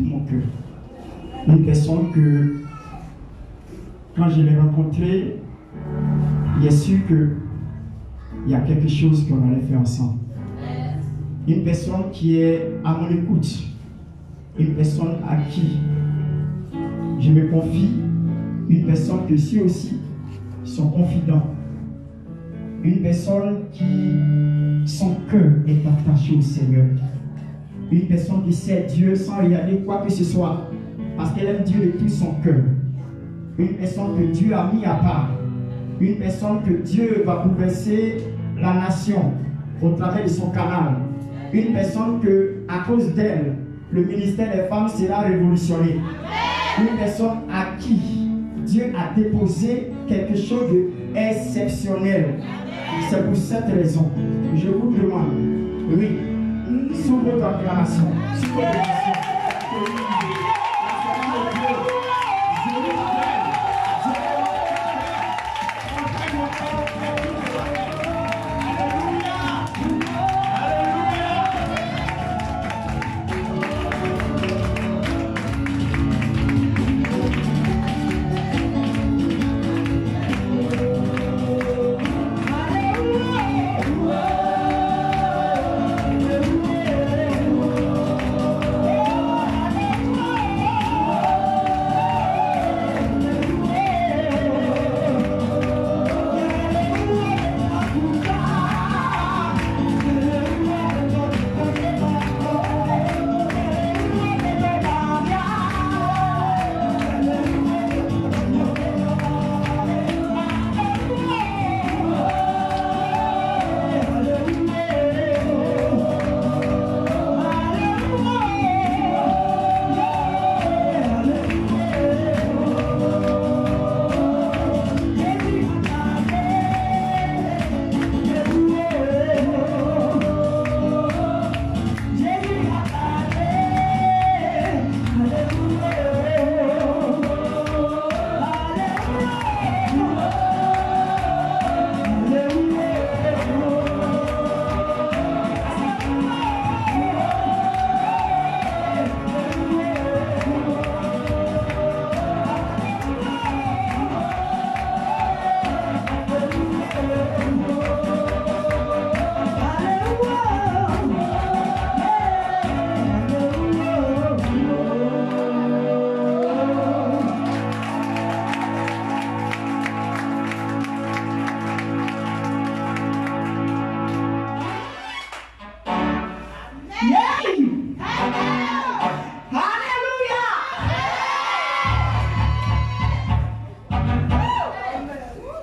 tout mon cœur. Une personne que, quand je l'ai rencontrée, il est sûr qu'il y a quelque chose qu'on allait faire ensemble. Une personne qui est à mon écoute. Une personne à qui je me confie. Une personne que ceux aussi sont confidents. Une personne qui, son cœur est attaché au Seigneur. Une personne qui sait Dieu sans regarder quoi que ce soit. Parce qu'elle aime Dieu de tout son cœur. Une personne que Dieu a mis à part. Une personne que Dieu va bouleverser la nation au travers de son canal. Une personne que, à cause d'elle, le ministère des femmes sera révolutionné. Une personne à qui Dieu a déposé quelque chose d'exceptionnel. C'est pour cette raison que je vous demande, oui, sous votre acclamation, sous votre acclamation,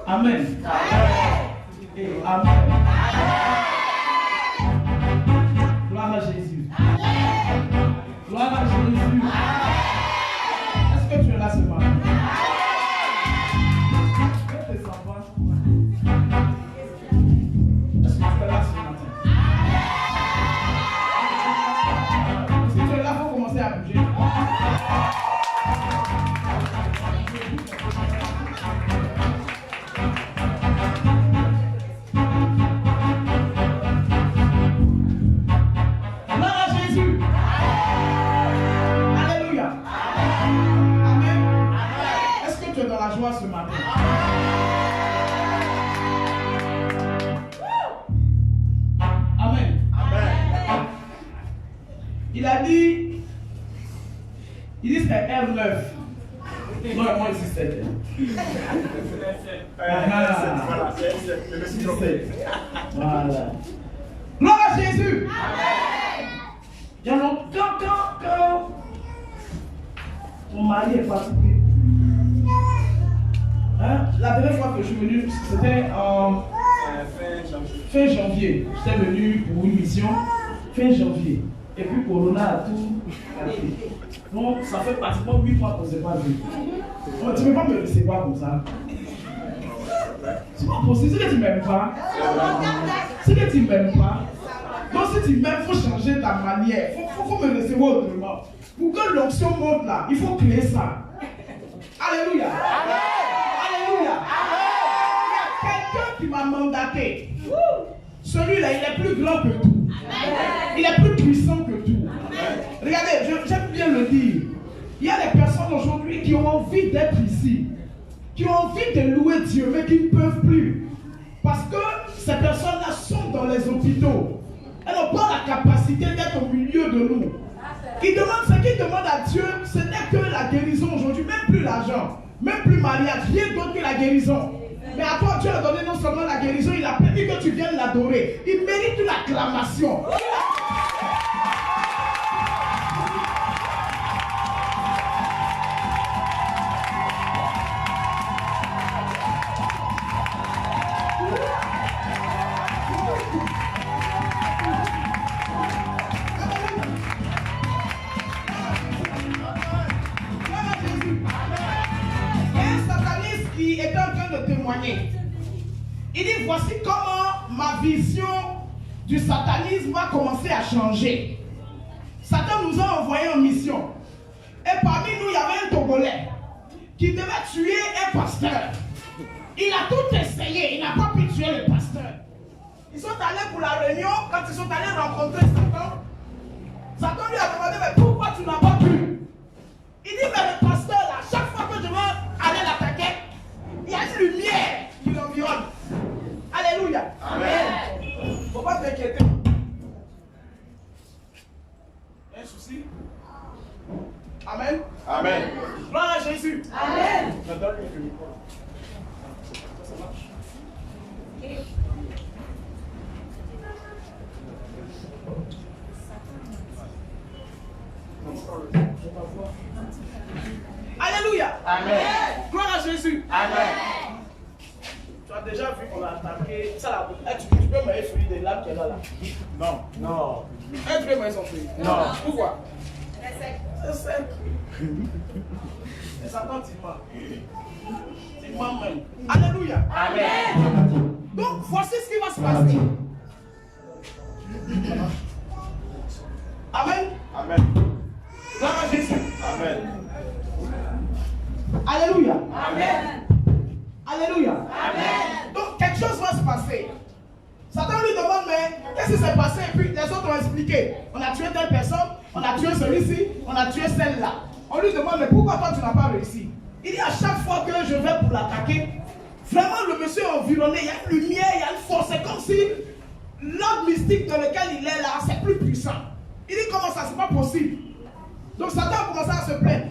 Amen. Amen. Gloire à Jésus. Gloire à Jésus. Est-ce que tu es là ce matin? Est-ce que tes enfants? Est-ce que tu es là ce matin? Si tu es là, il faut commencer à bouger. Ce matin. Amen. Amen. Il a dit, c'est R9. Non, moi ici c'est voilà. Gloire à Jésus. Il y a longtemps quand mon mari est parti. Hein? La dernière fois que je suis venu, c'était en fin janvier. J'étais venu pour une mission fin janvier. Et puis Corona a tout gâché. Donc ça fait pratiquement 8 mois qu'on ne s'est pas vu. Donc, tu ne peux pas me recevoir comme ça. C'est pas possible. C'est que tu ne m'aimes pas. C'est que tu ne m'aimes pas. Donc si tu m'aimes, il faut changer ta manière. Il faut me recevoir autrement. Pour que l'onction monte là, il faut créer ça. Alléluia. Alléluia. Il y a quelqu'un qui m'a mandaté. Celui-là, il est plus grand que tout. Il est plus puissant que tout. Regardez, j'aime bien le dire. Il y a des personnes aujourd'hui qui ont envie d'être ici, qui ont envie de louer Dieu, mais qui ne peuvent plus. Parce que ces personnes-là sont dans les hôpitaux. Elles n'ont pas la capacité d'être au milieu de nous. Ce qu'ils demandent à Dieu, ce n'est que la guérison aujourd'hui, même plus l'argent, même plus mariage, rien d'autre que la guérison. Mais à toi, Dieu a donné non seulement la guérison, il a permis que tu viennes l'adorer. Il mérite une acclamation. Qui est en train de témoigner. Il dit, voici comment ma vision du satanisme va commencer à changer. Satan nous a envoyé en mission. Et parmi nous, il y avait un Togolais qui devait tuer un pasteur. Il a tout essayé, il n'a pas pu tuer le pasteur. Ils sont allés pour la réunion, quand ils sont allés rencontrer Satan, Satan lui a demandé, mais pourquoi tu n'as pas pu? Il dit, mais le pasteur là, chaque fois que je veux aller l'attaquer, il y a une lumière qui l'environne. Alléluia. Amen. Il ne faut pas t'inquiéter. Il y a un souci? Amen. Amen. Gloire à Jésus. Amen. Je donne le micro. Ça marche? Alléluia. Amen. Gloire à Jésus. Amen. Tu as déjà vu qu'on a attaqué ça là. Tu peux me fruit des lames qu'elle a là? Non. Non. Tu peux me son fruit? Non. Pourquoi? C'est sec. Et Satan t'y ment. T'y ment même. Alléluia. Amen. Donc voici ce qui va se passer. Amen. Amen. Gloire à Jésus. Amen. Alléluia. Amen. Alléluia. Amen. Donc quelque chose va se passer. Satan lui demande, mais qu'est-ce qui s'est passé? Et puis les autres ont expliqué. On a tué telle personne, on a tué celui-ci, on a tué celle-là. On lui demande, mais pourquoi toi tu n'as pas réussi? Il dit, à chaque fois que je vais pour l'attaquer, vraiment le monsieur est environné, il y a une lumière, il y a une force. C'est comme si l'ordre mystique dans lequel il est là, c'est plus puissant. Il dit, comment ça, c'est pas possible. Donc Satan a commencé à se plaindre.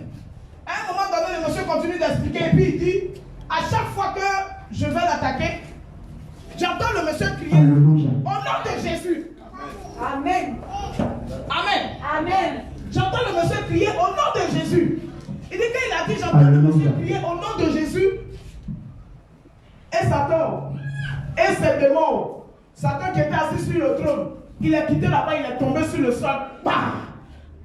À un moment donné, le monsieur continue d'expliquer et puis il dit, à chaque fois que je vais l'attaquer, j'entends le monsieur crier, au nom de Jésus. Amen. Amen. Amen. J'entends le monsieur crier, au nom de Jésus. Il dit qu'il a dit, j'entends le monsieur crier, au nom de Jésus. Et Satan, et ses démons, Satan qui était assis sur le trône, il est quitté là-bas, il est tombé sur le sol. Bah!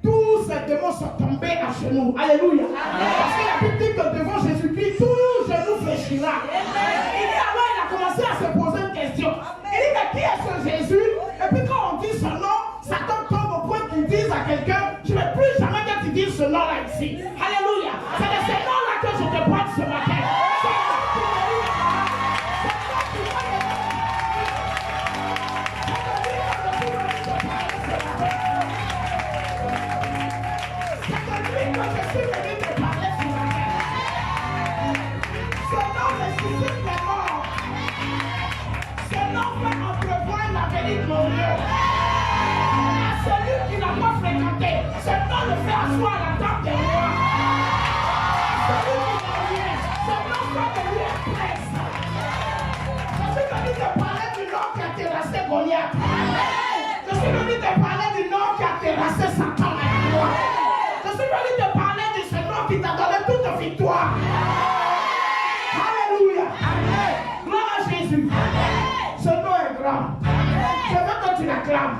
Tous ces démons sont tombés à genoux. Alléluia. Parce que la Bible dit que devant Jésus-Christ, tout genou fléchira. Il dit alors, il a commencé à se poser une question. Il dit, mais qui est ce Jésus? Et puis quand on dit son nom, Satan tombe au point qu'il dise à quelqu'un, je ne vais plus jamais que tu dises ce nom-là ici. Alléluia. C'est de ce nom-là que je te parle ce matin. Celui qui n'a pas fréquenté, ce nom le fait asseoir à la table des rois. Celui qui n'a rien, ce nom fait de lui un prince. Je suis venu te parler du nom qui a terrassé Goliath. Je suis venu te parler du nom qui a terrassé Satan avec toi. Je suis venu te parler de ce nom qui t'a donné toute victoire. Alléluia. Gloire à Jésus. Ce nom est grand. Je veux que tu l'acclames.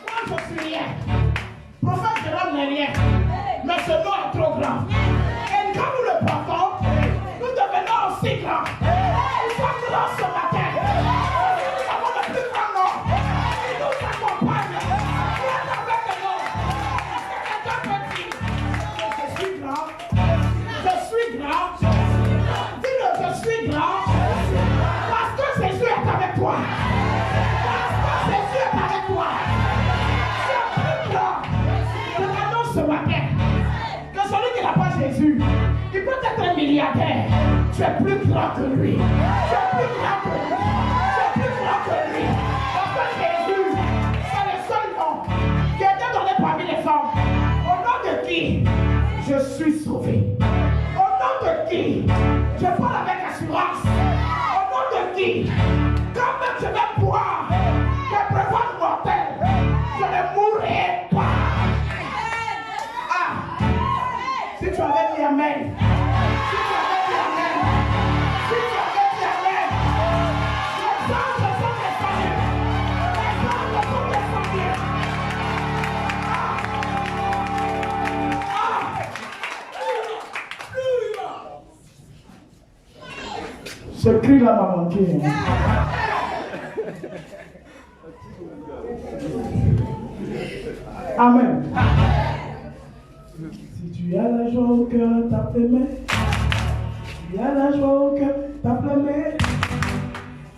Moi je suis rien. Prophète Jérôme n'est rien. Mais ce Jésus. Il peut être un milliardaire. Tu es plus grand que lui. Tu es plus grand que lui. Tu es plus grand que lui. Parce que Jésus, c'est le seul nom qui a été donné parmi les hommes. Au nom de qui je suis sauvé. Au nom de qui je parle avec assurance. Au nom de qui, quand même je vais boire des breuvages mortels, je ne mourrai pas. Ah, si tu avais dit Amen, si tu avais dit Amen, si tu avais dit Amen, les anges sont descendus, les anges sont descendus. Ce cri-là m'a manqué. Amen. Si tu as la joie au cœur, tape les mains. Si tu as la joie au cœur, tape les mains.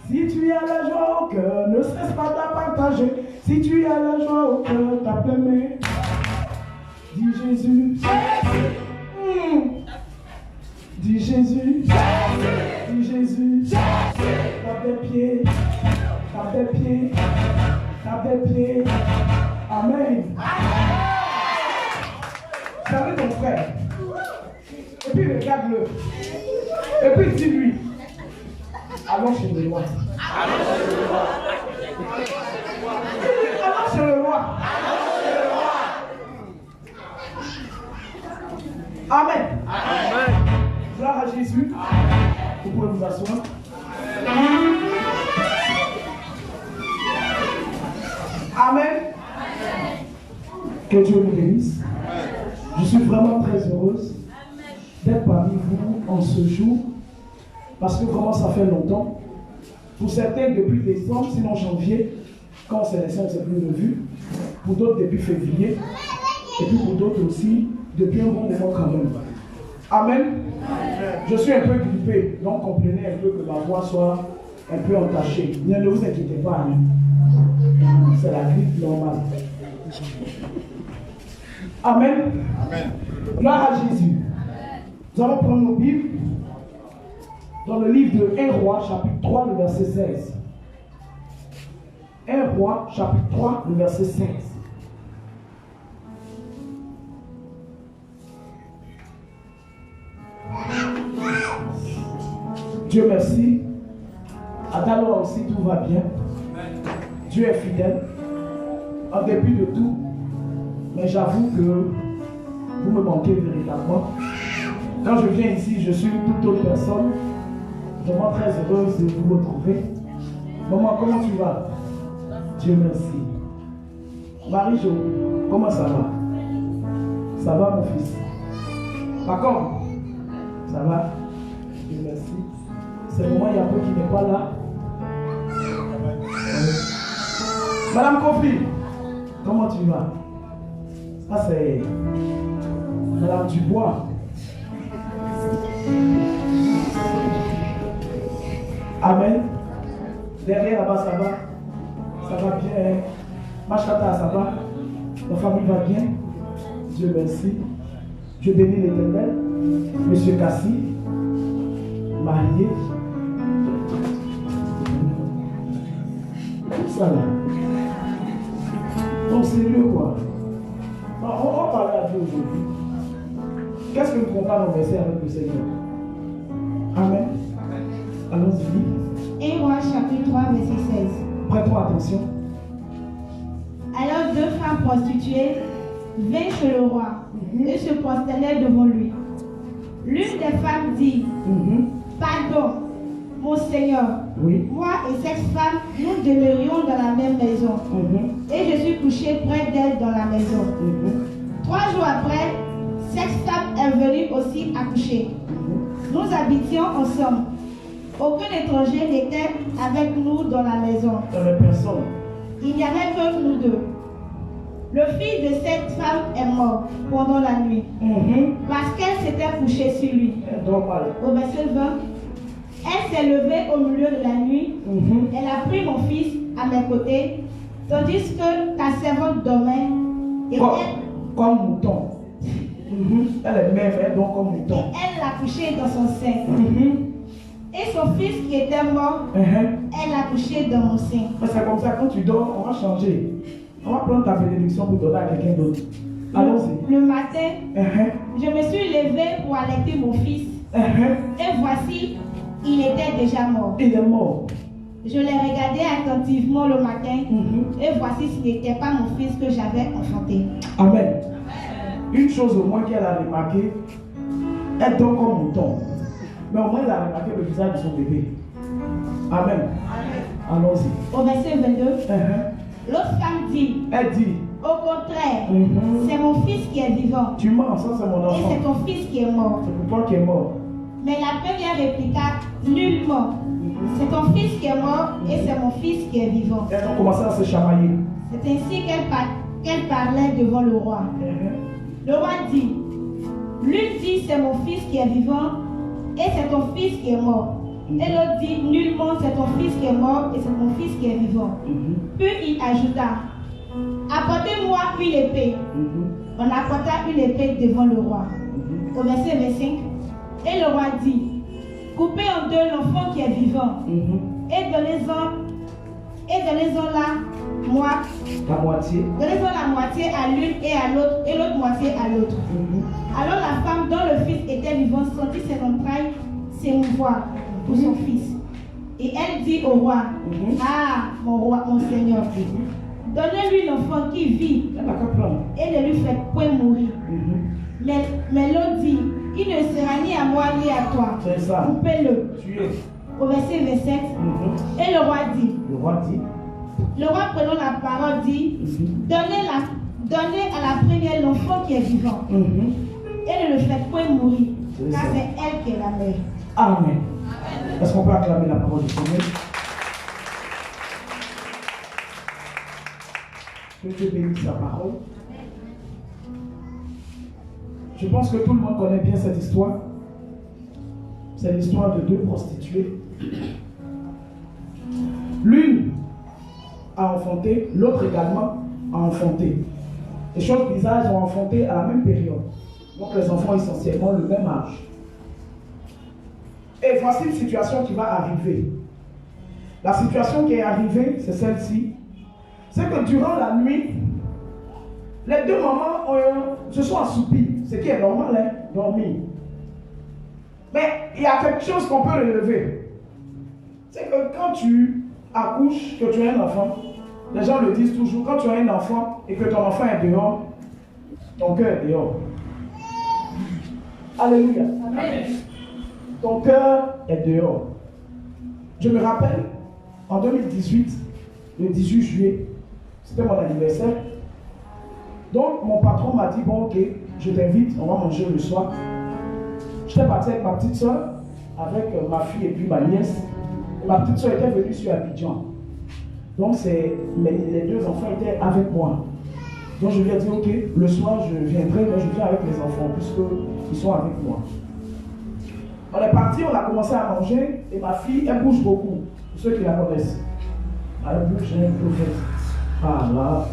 Si tu as la joie au cœur, ne cesse pas de partager. Si tu as la joie au cœur, tape les mains. Dis Jésus. Dis Jésus. Dis Jésus. Tape les pieds. Tape les pieds. Tape les pieds. Amen. Salue ton frère. Et puis regarde-le. Et puis dis-lui. Allons chez le roi. Allons chez le roi. Allons chez le roi. Amen. Amen. Gloire à Jésus. Vous pouvez vous asseoir. Amen. Que Dieu nous bénisse. Je suis vraiment très heureuse d'être parmi vous en ce jour, parce que vraiment ça fait longtemps. Pour certains depuis décembre, sinon janvier, quand c'est les 5, c'est plus de vue. Pour d'autres depuis février. Et puis pour d'autres aussi, depuis un bon moment quand même. Amen. Je suis un peu grippé, donc comprenez un peu que ma voix soit un peu entachée. Ne vous inquiétez pas. Hein. C'est la grippe normale. Amen. Amen. Gloire à Jésus. Nous allons prendre nos Bibles dans le livre de 1 Roi, chapitre 3, le verset 16. 1 Roi, chapitre 3, le verset 16. Dieu merci. À Daloa aussi, tout va bien. Dieu est fidèle, en dépit de tout. Mais j'avoue que vous me manquez véritablement. Quand je viens ici, je suis une toute autre personne. Vraiment très heureuse de vous retrouver. Maman, comment tu vas? Dieu merci. Marie-Jo, comment ça va? Ça va mon fils? Pacom, ça va? Dieu merci. C'est le moment, il y a un peu qui n'est pas là. Madame Kofi, comment tu vas? Ça c'est Madame Dubois. Amen. Derrière là-bas, ça va? Ça va bien. Machata, ça va? La famille va bien? Dieu merci. Je bénis l'Éternel. Monsieur Cassi, marié. Tout ça là. Donc sérieux quoi. On va parler à Dieu aujourd'hui. Qu'est-ce que nous pouvons pas converser avec le Seigneur? Amen. Allons-y. 1 Roi chapitre 3 verset 16. Prête-moi attention. Alors 2 femmes prostituées vinrent chez le roi et se prosternèrent devant lui. L'une des femmes dit, Pardon, mon Seigneur, Oui. moi et cette femme, nous demeurions dans la même maison. Et je suis couché près d'elle dans la maison. 3 jours après, cette femme est venue aussi accoucher. Nous habitions ensemble. Aucun étranger n'était avec nous dans la maison. Dans les personnes. Il n'y avait que nous deux. Le fils de cette femme est mort pendant la nuit parce qu'elle s'était couchée sur lui. Normal. Au verset 20, elle s'est levée au milieu de la nuit. Elle a pris mon fils à mes côtés, tandis que ta servante dormait. Et Comme mouton. Elle est mère, elle donc comme Et mouton. elle l'a couché dans son sein. Et son fils qui était mort, elle l'a couché dans mon sein. Mais c'est comme ça, quand tu dors, on va changer. On va prendre ta bénédiction pour donner à quelqu'un d'autre. Allons-y. Le matin, je me suis levée pour allaiter mon fils. Et voici, il était déjà mort. Il est mort. Je l'ai regardé attentivement le matin. Et voici, ce n'était pas mon fils que j'avais enfanté. Amen. Une chose au moins qu'elle a remarqué, elle dort comme mouton. Mais au moins elle a remarqué le visage de son bébé. Amen. Allons-y. Au verset 22, l'autre femme dit, Elle dit, au contraire, c'est mon fils qui est vivant. tu mens, ça c'est mon Et enfant. c'est ton fils qui est mort. C'est pour toi qui est mort. Mais la première répliqua, nullement. C'est ton fils qui est mort et c'est mon fils qui est vivant. Elles ont commencé à se chamailler. C'est ainsi qu'elle parlait devant le roi. Le roi dit, l'une dit c'est mon fils qui est vivant et c'est ton fils qui est mort. Et l'autre dit, nullement c'est ton fils qui est mort et c'est mon fils qui est vivant. Puis il ajouta, apportez-moi une épée. On apporta une épée devant le roi. Au verset 25, et le roi dit, coupez en deux l'enfant qui est vivant et donnez-en La moitié. donnez-en la moitié à l'une et à l'autre et l'autre moitié à l'autre. Alors la femme dont le fils était vivant sentit ses entrailles s'émouvoir pour son fils. Et elle dit au roi, ah, mon roi, mon seigneur, donnez-lui l'enfant qui vit et ne lui faites point mourir. Mais l'autre dit, il ne sera ni à moi ni à toi. C'est ça. Coupez-le. Au verset 27, et le roi dit, le roi prenant la parole dit, donnez à la première l'enfant qui est vivant et ne le faites point mourir, car c'est elle qui est la mère. Amen. Est-ce qu'on peut acclamer la parole du Seigneur? Que Dieu bénisse sa parole. Je pense que tout le monde connaît bien cette histoire. C'est l'histoire de deux prostituées. L'une a enfanté, l'autre également a enfanté. Les choses bizarres, elles ont enfanté à la même période. Donc les enfants essentiellement le même âge. Et voici une situation qui va arriver. La situation qui est arrivée, c'est celle-ci. C'est que durant la nuit, les deux mamans se sont assoupies. Ce qui est normal, hein, dormir. Mais il y a quelque chose qu'on peut relever. C'est que quand tu accouches, que tu as un enfant, les gens le disent toujours, quand tu as un enfant et que ton enfant est dehors, ton cœur est dehors. Alléluia. Amen. Ton cœur est dehors. Je me rappelle, en 2018, le 18 juillet, c'était mon anniversaire. Donc, mon patron m'a dit, bon, ok, je t'invite, on va manger le soir. J'étais parti avec ma petite soeur, avec ma fille et puis ma nièce. Et ma petite soeur était venue sur Abidjan. Donc, les deux enfants étaient avec moi. Donc, je lui ai dit, ok, le soir, je viendrai, mais je viens avec les enfants, puisqu'ils sont avec moi. On est parti, on a commencé à manger, et ma fille, elle bouge beaucoup, pour ceux qui la connaissent. Elle bouge, elle bouge. Ah là,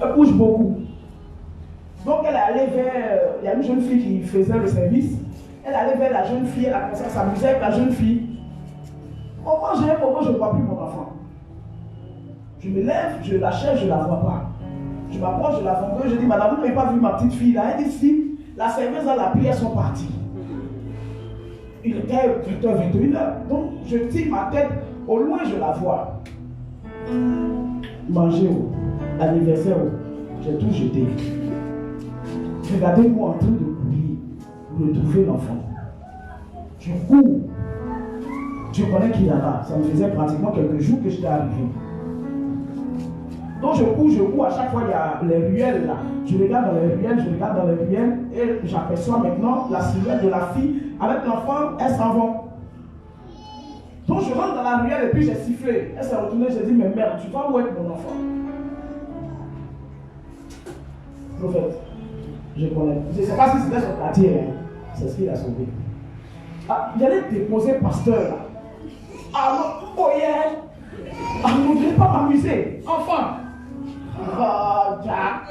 elle bouge beaucoup. Donc elle est allée vers, il y a une jeune fille qui faisait le service, elle est allée vers la jeune fille, elle a commencé à s'amuser avec la jeune fille. Au moment je ne vois plus mon enfant. Je me lève, je la cherche, je ne la vois pas. Je m'approche de la vendeuse, je dis, madame, vous n'avez pas vu ma petite fille là? Elle dit, si, la serveuse a la pris, elles sont parties. Il était 20h, 21h. Donc je tire ma tête, au loin je la vois. Manger, anniversaire, j'ai tout jeté. Regardez-moi en train de courir pour retrouver l'enfant. Je cours. Je connais qu'il y a là. Ça me faisait pratiquement quelques jours que j'étais arrivé. Donc je cours. À chaque fois, il y a les ruelles là. Je regarde dans les ruelles, et j'aperçois maintenant la silhouette de la fille avec l'enfant, elles s'en vont. Donc je rentre dans la ruelle et puis j'ai sifflé. Elle s'est retournée, j'ai dit, mais merde, tu vas où être mon enfant? Prophète, je connais. Je ne sais pas si c'était son quartier, hein. C'est ce qu'il a sauvé. Ah, j'allais déposer pasteur là. Ah, oh yeah. Ah, je ne vais pas m'amuser. Enfin. Oh, Jack.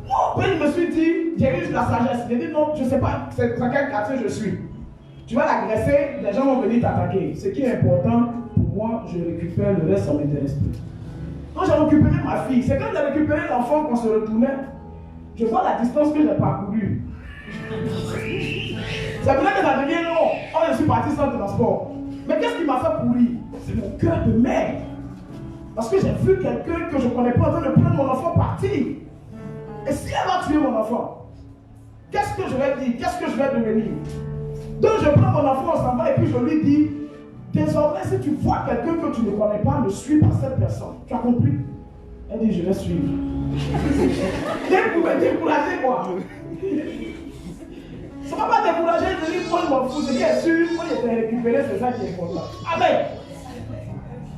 Moi, Après, je me suis dit, j'ai eu la sagesse. J'ai dit non, je ne sais pas dans quel quartier je suis. Tu vas l'agresser, les gens vont venir t'attaquer. Ce qui est important, pour moi, je récupère le reste, ça ne m'intéresse plus. Quand j'ai récupéré ma fille, c'est quand j'ai récupéré l'enfant qu'on se retournait, je vois la distance que j'ai parcourue. C'est vrai que ça devient long. Oh, je suis parti sans transport. Mais qu'est-ce qui m'a fait pourrir? C'est mon cœur de mère. Parce que j'ai vu quelqu'un que je ne connais pas en train de prendre mon enfant partir. Et si elle va tuer mon enfant, qu'est-ce que je vais dire? Qu'est-ce que je vais devenir? Donc je prends mon enfant, on s'en va et puis je lui dis, désormais si tu vois quelqu'un que tu ne connais pas, ne suis pas cette personne. Tu as compris? Elle dit, je vais suivre. Vous me décourager quoi? Ça ne va pas décourager de dire, moi je m'en fous, c'est bien sûr, moi je t'ai récupéré, c'est ça qui est important. Amen.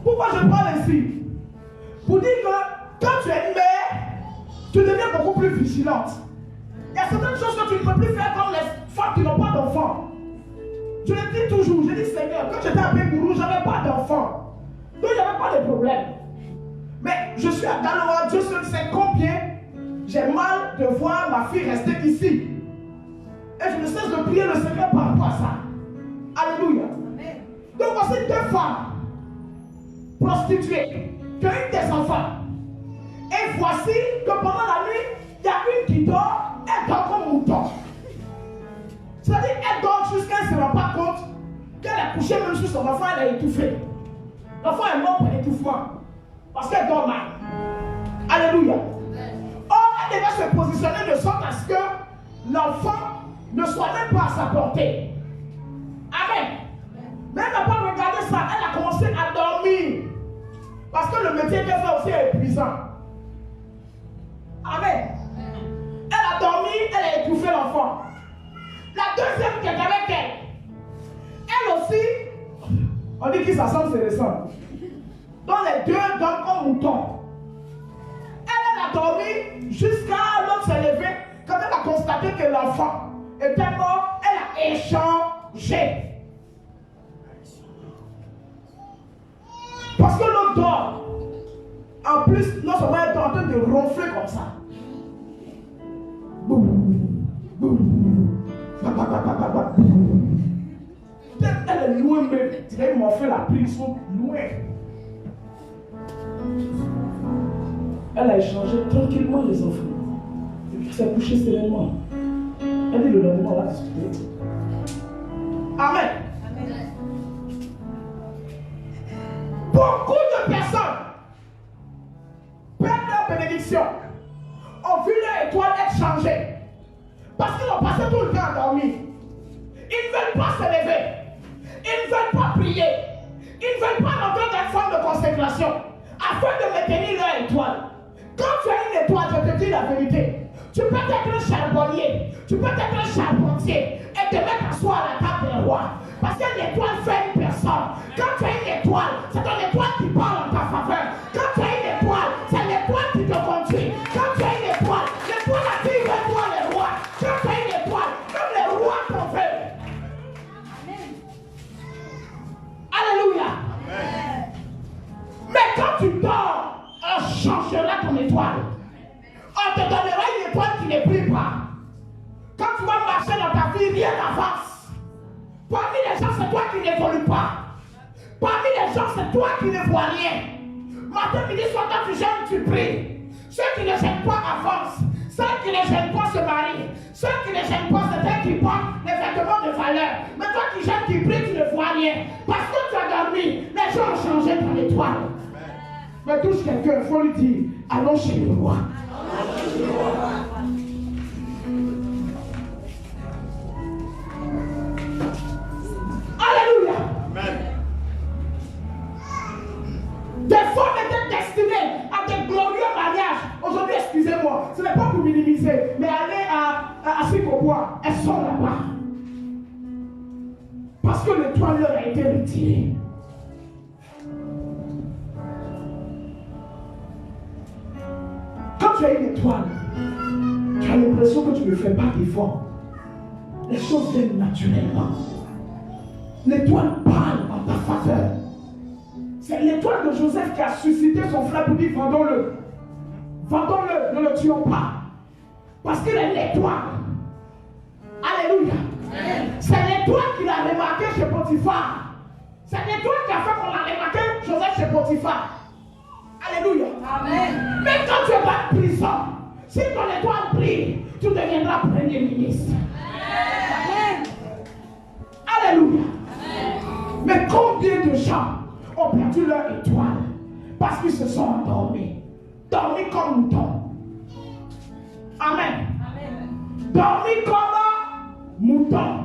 Pourquoi je parle ainsi? Pour dire que quand tu es une mère, tu deviens beaucoup plus vigilante. Il y a certaines choses que tu ne peux plus faire comme les femmes qui n'ont pas d'enfants. Je le dis toujours, je dis Seigneur, quand j'étais à Bégourou, je n'avais pas d'enfants. Donc il n'y avait pas de problème. Mais je suis à Galois, Dieu seul sait combien j'ai mal de voir ma fille rester ici. Et je ne cesse de prier le Seigneur par rapport à ça. Alléluia. Donc voici deux femmes prostituées qui ont eu des enfants. Et voici que pendant la nuit, il y a une qui dort, elle dort comme un mouton. C'est-à-dire qu'elle dort jusqu'à ce qu'elle ne se rend pas compte qu'elle a couché même sur son enfant, elle a étouffé. L'enfant est mort par étouffement. Parce qu'elle dort mal. Alléluia. Or, elle devait se positionner de sorte à ce que l'enfant ne soit même pas à sa portée. Amen. Mais elle n'a pas regardé ça. Elle a commencé à dormir. Parce que le métier qu'elle fait aussi est épuisant. Amen. Elle a dormi, elle a étouffé l'enfant. La deuxième qui est avec elle, elle aussi, on dit qu'ils s'assemblent, c'est récent. Donc les deux dorment comme moutons. Elle a dormi jusqu'à l'autre s'est levée. Quand elle a constaté que l'enfant était mort, elle a échangé. Parce que l'autre dort. En plus, non seulement elle est en train de ronfler comme ça. Elle est loin, mais ils m'ont fait la prise, ils sont loin. Elle a échangé tranquillement les enfants. Et puis s'est couchée sereinement. Elle dit le lendemain, on va discuter. Amen. Amen. Beaucoup de personnes perdent leur bénédiction. Ont vu leur étoile être changée. Parce qu'ils ont passé tout le temps à dormir. Ils ne veulent pas se lever. Ils ne veulent pas prier. Ils ne veulent pas rentrer dans une forme de consécration afin de maintenir leur étoile. Quand tu as une étoile, je te dis la vérité. Tu peux être un charbonnier, tu peux être un charpentier et te mettre à soi à la table des rois. Parce que l'étoile fait une personne. Quand tu as une étoile, c'est ton étoile qui parle en ta faveur. Quand tu as une étoile, c'est l'étoile qui te conduit. Quand tu as une étoile attire vers toi les rois. Quand tu as une étoile, même les rois t'en veulent. Alléluia. Amen. Mais quand tu dors, on changera ton étoile. On te donnera une étoile qui ne brille pas. Quand tu vas marcher dans ta vie, rien n'avance. Parmi les gens, c'est toi qui n'évolue pas. Parmi les gens, c'est toi qui ne vois rien. Matin, midi, soir, quand tu gênes, tu pries. Ceux qui ne gênent pas avancent. Ceux qui ne gênent pas se marient. Ceux qui ne gênent pas, c'est eux qui portent les vêtements de valeur. Mais toi qui gênes, qui pries, tu ne vois rien. Parce que tu as dormi, les gens ont changé ton étoile. Mais touche quelqu'un, il faut lui dire, allons chez le roi. Alléluia. Amen. Des femmes étaient destinées à des glorieux mariages. Aujourd'hui, excusez-moi, ce n'est pas pour minimiser, mais allez à Sikobois, elles sont là-bas. Parce que l'étoile leur a été retirée. Quand tu as une étoile, tu as l'impression que tu ne fais pas d'effort. Les choses viennent naturellement. L'étoile parle en ta faveur. C'est l'étoile de Joseph qui a suscité son frère pour dire vendons-le. Vendons-le, ne le tuons pas. Parce qu'il est l'étoile. Alléluia. C'est l'étoile qu'il a remarqué chez Potiphar. C'est l'étoile qui a fait qu'on a remarqué Joseph chez Potiphar. Alléluia. Amen. Même quand tu es pas en prison, si ton étoile brille, tu deviendras premier ministre. Amen. Alléluia. Amen. Mais combien de gens ont perdu leur étoile parce qu'ils se sont endormis? Dormis comme moutons. Amen. Amen. Dormis comme moutons.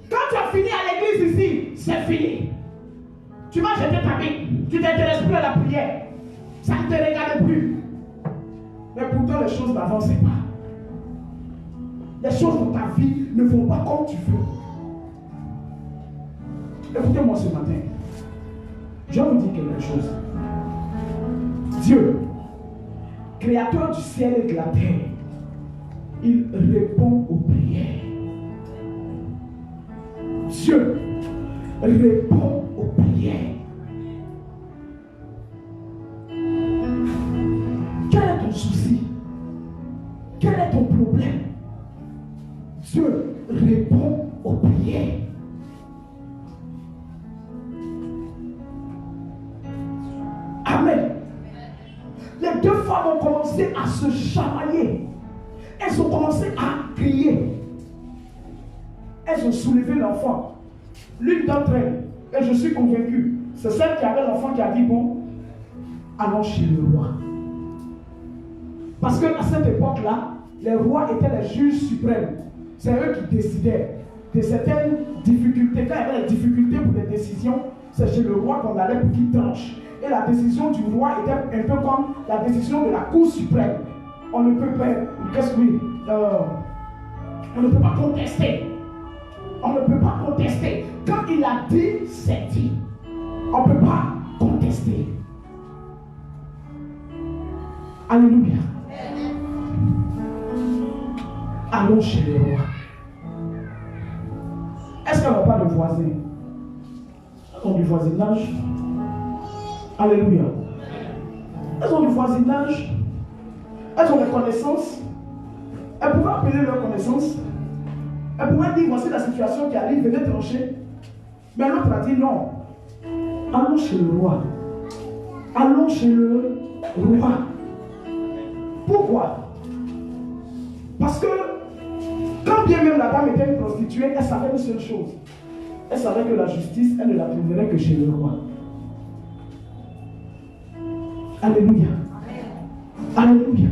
Quand tu as fini à l'église ici, c'est fini. Tu vas jeter ta Bible. Tu ne t'intéresses plus à la prière. Ça ne te regarde plus. Mais pourtant, les choses n'avancent pas. Les choses dans ta vie ne vont pas comme tu veux. Écoutez-moi ce matin. Je vais vous dire quelque chose. Dieu, créateur du ciel et de la terre, il répond aux prières. Dieu répond aux prières. Quel est ton souci? Quel est ton problème? Dieu répond aux prières. Amen. Les deux femmes ont commencé à se chamailler. Elles ont commencé à crier. Elles ont soulevé l'enfant. L'une d'entre elles, et je suis convaincu, c'est celle qui avait l'enfant qui a dit, bon, allons chez le roi. Parce qu'à cette époque-là, les rois étaient les juges suprêmes. C'est eux qui décidaient de certaines difficultés. Quand il y avait des difficultés pour des décisions, c'est chez le roi qu'on allait pour qu'il tranche. Et la décision du roi était un peu comme la décision de la Cour suprême. On ne peut pas, on ne peut pas contester. On ne peut pas contester. Quand il a dit, c'est dit. On ne peut pas contester. Alléluia. Allons chez le roi. Est-ce qu'elles n'ont pas de voisins? Elles ont du voisinage. Alléluia. Elles ont du voisinage. Elles ont des connaissances. Elles pouvaient appeler leurs connaissances. Elles pouvaient dire, voici la situation qui arrive, venez trancher. Mais l'autre a dit non. Allons chez le roi. Allons chez le roi. Pourquoi? Parce que quand bien même la dame était une prostituée, elle savait une seule chose. Elle savait que la justice, elle ne la trouverait que chez le roi. Alléluia. Alléluia.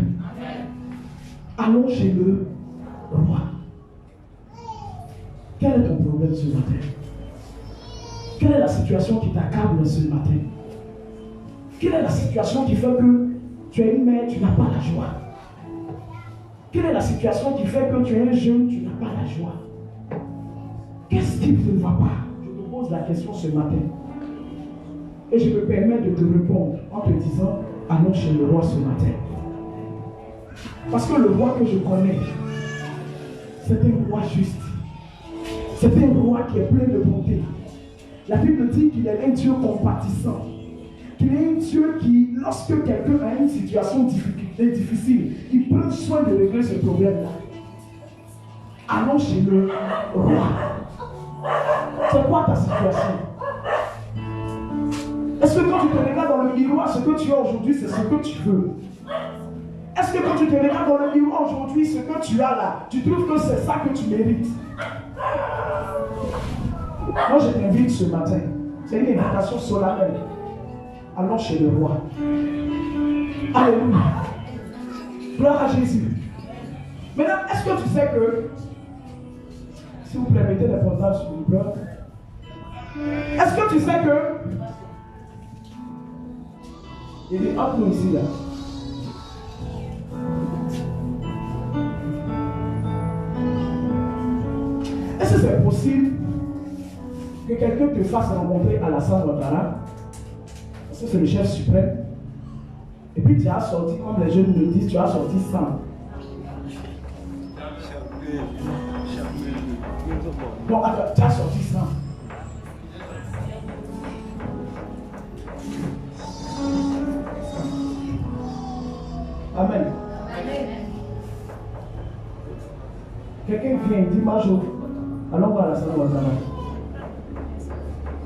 Allons chez le roi. Quel est ton problème ce matin? Quelle est la situation qui t'accable ce matin? Quelle est la situation qui fait que tu es une mère, tu n'as pas la joie? Quelle est la situation qui fait que tu es un jeune, tu n'as pas la joie? Qu'est-ce qui ne va pas? Je te pose la question ce matin. Et je me permets de te répondre en te disant, allons chez le roi ce matin. Parce que le roi que je connais, c'est un roi juste. C'est un roi qui est plein de bonté. La Bible dit qu'il est un Dieu compatissant. Qu'il est un Dieu qui, lorsque quelqu'un a une situation difficile, il prend soin de régler ce problème-là. Allons chez le roi. C'est quoi ta situation? Est-ce que quand tu te regardes dans le miroir, ce que tu as aujourd'hui, c'est ce que tu veux? Est-ce que quand tu te regardes dans le miroir aujourd'hui, ce que tu as là, tu trouves que c'est ça que tu mérites? Moi, je t'invite ce matin. C'est une invitation solennelle. Allons chez le roi. Alléluia. Gloire à Jésus. Maintenant, est-ce que tu sais que, si vous plaît, mettez les portables sur le bloc. Est-ce que tu sais que, il est entre nous ici là. Est-ce que c'est possible que quelqu'un te fasse rencontrer Alassane Ouattara, parce que c'est le chef suprême, et puis tu as sorti, comme les jeunes me disent, tu as sorti 100. Bon, attends, tu as sorti 100. Amen. Quelqu'un vient dimanche, allons voir la salle de travail.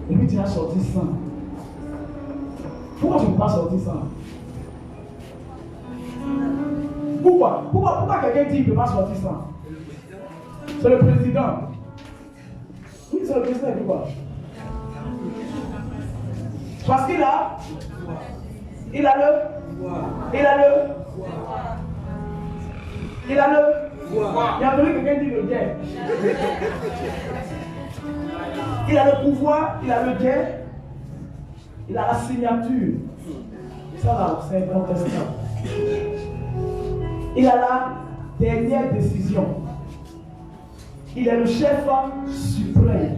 Et puis tu as sorti sans. Pourquoi tu ne peux pas sortir sans? Pourquoi quelqu'un dit qu'il ne peut pas sortir sans? C'est le président. Oui, c'est le président. Pourquoi? Parce qu'il a le il a entendu quelqu'un dire le bien. Il a le pouvoir, il a le bien, il a la signature. Ça là, c'est un grand testament. Il a la dernière décision. Il est le chef suprême.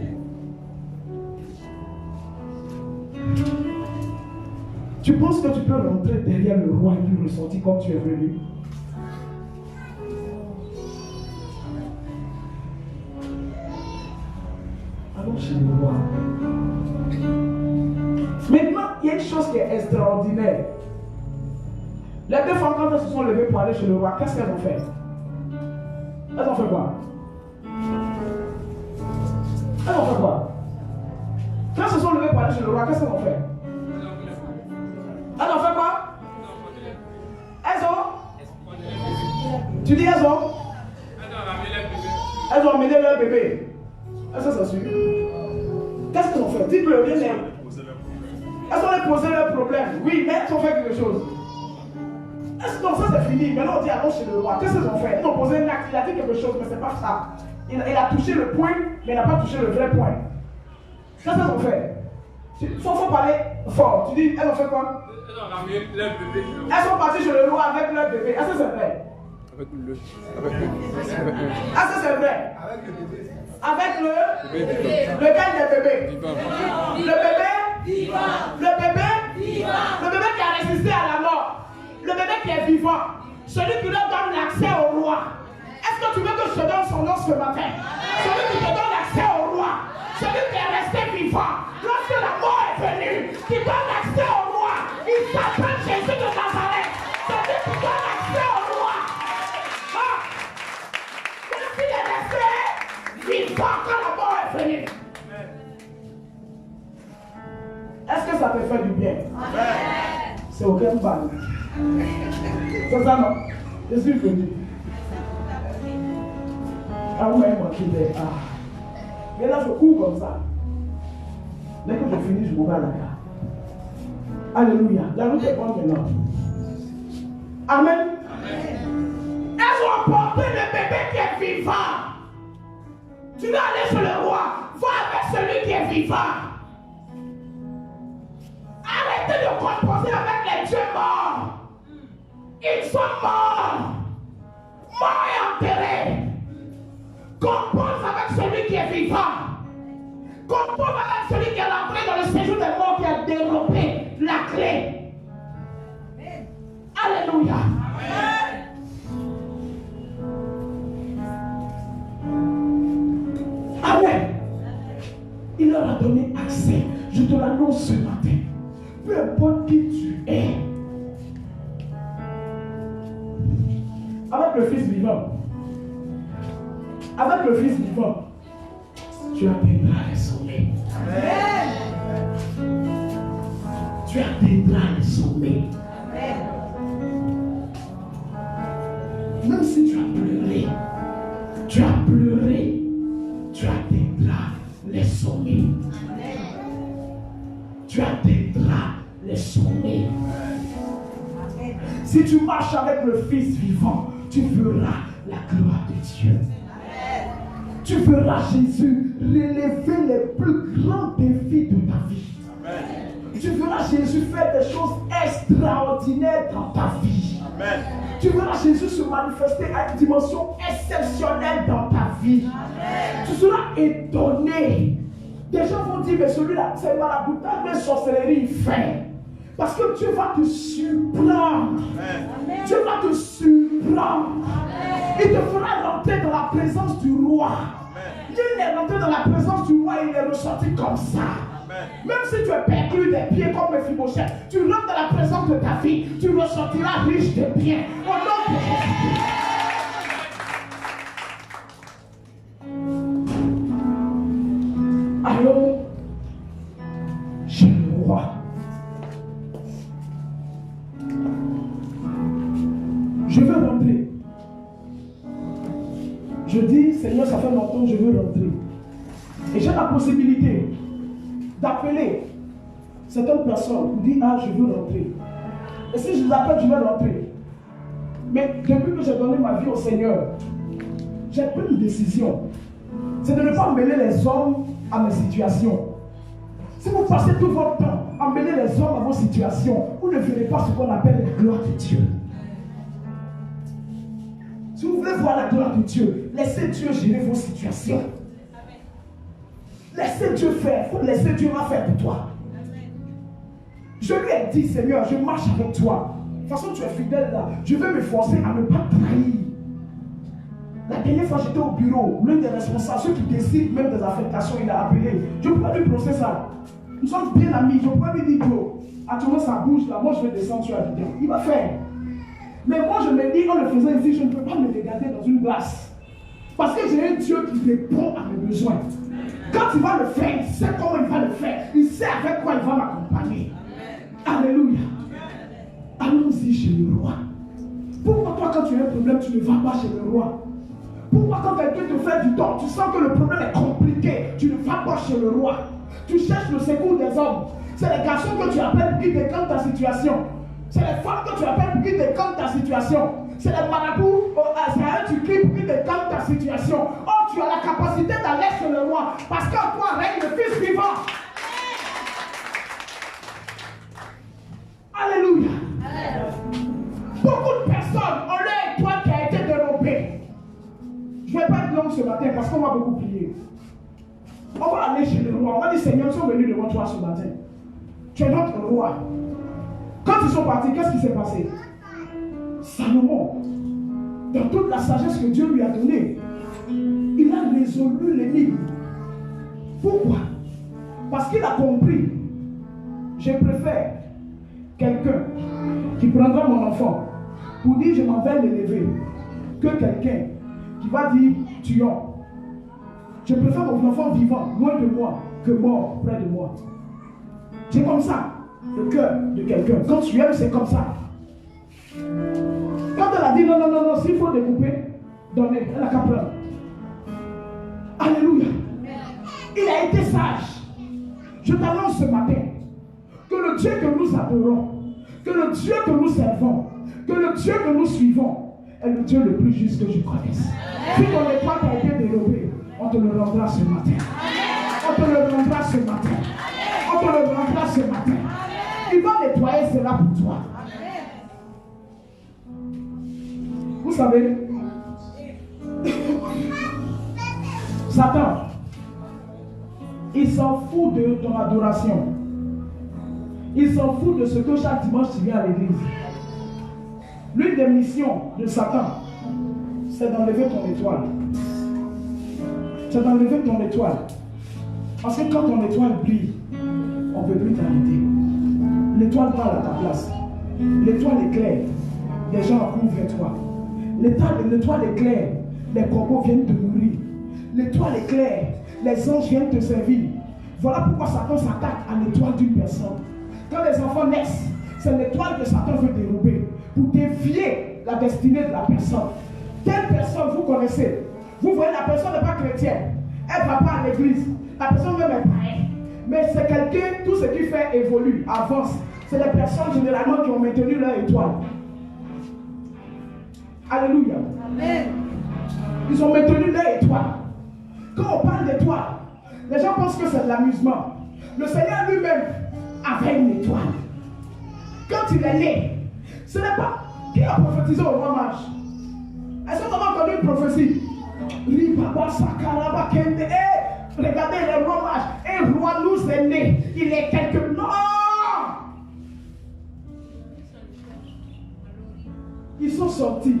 Tu penses que tu peux rentrer derrière le roi et lui ressortir comme tu es venu? Allons chez le roi. Maintenant, il y a une chose qui est extraordinaire. Les deux femmes, quand elles se sont levées pour aller chez le roi, qu'est-ce qu'elles ont fait? Elles ont fait quoi? Elles ont fait quoi? Quand elles se sont levées pour aller chez le roi, qu'est-ce qu'elles ont fait? Elles ont fait quoi? Elles ont? Tu dis elles ont? Elles ont amené leur bébé. Est-ce que ça suit? Qu'est-ce qu'elles ont fait? Dites-le bien. Elles ont posé leurs problèmes. Oui, mais elles ont fait quelque chose. Non, ça c'est fini. Maintenant on dit allons chez le roi. Qu'est-ce qu'ils ont fait? Ils ont posé un acte. Il a dit quelque chose, mais c'est pas ça. Il a touché le point, mais il n'a pas touché le vrai point. Qu'est-ce qu'ils ont fait? Il faut parler fort. Tu dis, elles ont fait quoi? Elles sont parties chez le roi avec leur bébé. Est-ce que c'est vrai? Est-ce que c'est vrai? Avec le gain des bébés. Le bébé qui a résisté à la mort. Le bébé qui est vivant, celui qui leur donne l'accès au roi. Est-ce que tu veux que je te donne son nom ce matin? Celui qui te donne l'accès au roi, celui qui est resté vivant, lorsque la mort est venue, qui donne l'accès au roi, il s'appelle Jésus de Nazareth. Celui qui donne l'accès au roi. Celui qui est resté vivant quand la mort est venue. Est-ce que ça te fait du bien? C'est aucun balle. C'est ça, non? Je suis venu. Ah ouais, moi qui l'ai. Mais là, je cours comme ça. Dès que je finis, je m'ouvre à la gare. Alléluia. La route est bonne maintenant. Amen. Elles ont porté le bébé qui est vivant. Tu vas aller chez le roi. Va avec celui qui est vivant. Arrêtez de composer avec les dieux morts. Ils sont morts. Morts et enterrés. Compose avec celui qui est vivant. Compose avec celui qui est rentré dans le séjour des morts, qui a dérobé la clé. Alléluia. Amen. Il leur a donné accès. Je te l'annonce ce matin. Peu importe qui tu es, avec le Fils vivant, tu atteindras les sommets. Amen. Tu atteindras les sommets. Amen. Même si tu as pleuré, tu atteindras les sommets. Amen. Tu atteindras les sommets. Amen. Si tu marches avec le Fils vivant, tu verras la gloire de Dieu. Amen. Tu verras Jésus relever les plus grands défis de ta vie. Amen. Tu verras Jésus faire des choses extraordinaires dans ta vie. Amen. Tu verras Jésus se manifester à une dimension exceptionnelle dans ta vie. Amen. Tu seras étonné. Des gens vont dire, mais celui-là, c'est maraboutage, mais sorcellerie, il fait. Parce que Dieu va te surprendre. Amen. Dieu va te surprendre. Amen. Il te fera rentrer dans la présence du roi. Amen. Il est rentré dans la présence du roi et il est ressorti comme ça. Amen. Même si tu es perclus des pieds comme Mephibosheth, tu rentres dans la présence de ta fille, tu ressortiras riche de biens. Au nom de Jésus. Allons chez le roi. Je veux rentrer. Je dis, Seigneur, ça fait longtemps que je veux rentrer. Et j'ai la possibilité d'appeler certaines personnes pour dire, ah, je veux rentrer. Et si je les appelle, je vais rentrer. Mais depuis que j'ai donné ma vie au Seigneur, j'ai pris une décision. C'est de ne pas mêler les hommes à mes situations. Si vous passez tout votre temps à mêler les hommes à vos situations, vous ne verrez pas ce qu'on appelle la gloire de Dieu. Si vous voulez voir la gloire de Dieu, laissez Dieu gérer vos situations. Laissez Dieu faire. Il faut laisser Dieu faire pour toi. Je lui ai dit, Seigneur, je marche avec toi. De toute façon, tu es fidèle là. Je vais me forcer à ne pas trahir. La dernière fois, j'étais au bureau. L'un des responsables, ceux qui décident même des affectations, il a appelé. Je pouvais lui procéder ça. Nous sommes bien amis. Je pouvais lui dire, Joe, actuellement ça bouge là. Moi, je vais descendre sur la vidéo. Il va faire. Mais moi, je me dis, en le faisant ici, je ne peux pas me regarder dans une glace. Parce que j'ai un Dieu qui répond à mes besoins. Quand il va le faire, il sait comment il va le faire. Il sait avec quoi il va m'accompagner. Alléluia. Allons-y chez le roi. Pourquoi toi, quand tu as un problème, tu ne vas pas chez le roi? Pourquoi quand quelqu'un te fait du tort, tu sens que le problème est compliqué, tu ne vas pas chez le roi? Tu cherches le secours des hommes. C'est les garçons que tu appelles pour qu'ils décantent ta situation. C'est les femmes que tu appelles pour qu'ils décantent ta situation. C'est les marabouts, c'est à eux tu cries pour qu'ils décantent ta situation. Oh, tu as la capacité d'aller chez le roi. Parce qu'en toi règne le Fils vivant. Alléluia. Beaucoup de personnes ont leur étoile qui a été dérobée. Je ne vais pas être long ce matin parce qu'on va beaucoup prier. On va aller chez le roi. On va dire, Seigneur, ils sont venus devant toi ce matin. Tu es notre roi. Quand ils sont partis, qu'est-ce qui s'est passé? Salomon, dans toute la sagesse que Dieu lui a donnée, il a résolu l'énigme. Pourquoi? Parce qu'il a compris. Je préfère quelqu'un qui prendra mon enfant pour dire je m'en vais l'élever que quelqu'un qui va dire tuons. Je préfère mon enfant vivant loin de moi que mort près de moi. C'est comme ça le cœur de quelqu'un. Quand tu aimes, c'est comme ça. Quand elle a dit non, s'il faut découper, donnez, elle a qu'à prendre. Alléluia. Il a été sage. Je t'annonce ce matin que le Dieu que nous adorons, que le Dieu que nous servons, que le Dieu que nous suivons est le Dieu le plus juste que je connaisse. Si ton étoile a été dérobée, on te le rendra ce matin. On te le rendra ce matin. On te le rendra ce matin. Il va nettoyer cela pour toi. Vous savez, Satan, il s'en fout de ton adoration. Il s'en fout de ce que chaque dimanche tu viens à l'église. L'une des missions de Satan, c'est d'enlever ton étoile. C'est d'enlever ton étoile. Parce que quand ton étoile brille, on ne peut plus t'arrêter. L'étoile parle à ta place. L'étoile éclaire. Les gens accourent vers toi. L'étoile éclaire. Les corbeaux viennent te nourrir. L'étoile éclaire. Les anges viennent te servir. Voilà pourquoi Satan s'attaque à l'étoile d'une personne. Quand les enfants naissent, c'est l'étoile que Satan veut dérober pour dévier la destinée de la personne. Telle personne vous connaissez. Vous voyez, la personne n'est pas chrétienne. Elle ne va pas à l'église. La personne même est pareille. Mais c'est quelqu'un, tout ce qui fait évolue, avance. C'est les personnes généralement qui ont maintenu leur étoile. Alléluia. Amen. Ils ont maintenu leur étoile. Quand on parle d'étoile, les gens pensent que c'est de l'amusement. Le Seigneur lui-même avait une étoile. Quand il est né, ce n'est pas qui a prophétisé au roi mage. Est-ce qu'on a entendu une prophétie? Regardez le roi mage. Un roi nous est né. Il est quelque... Non! Ils sont sortis.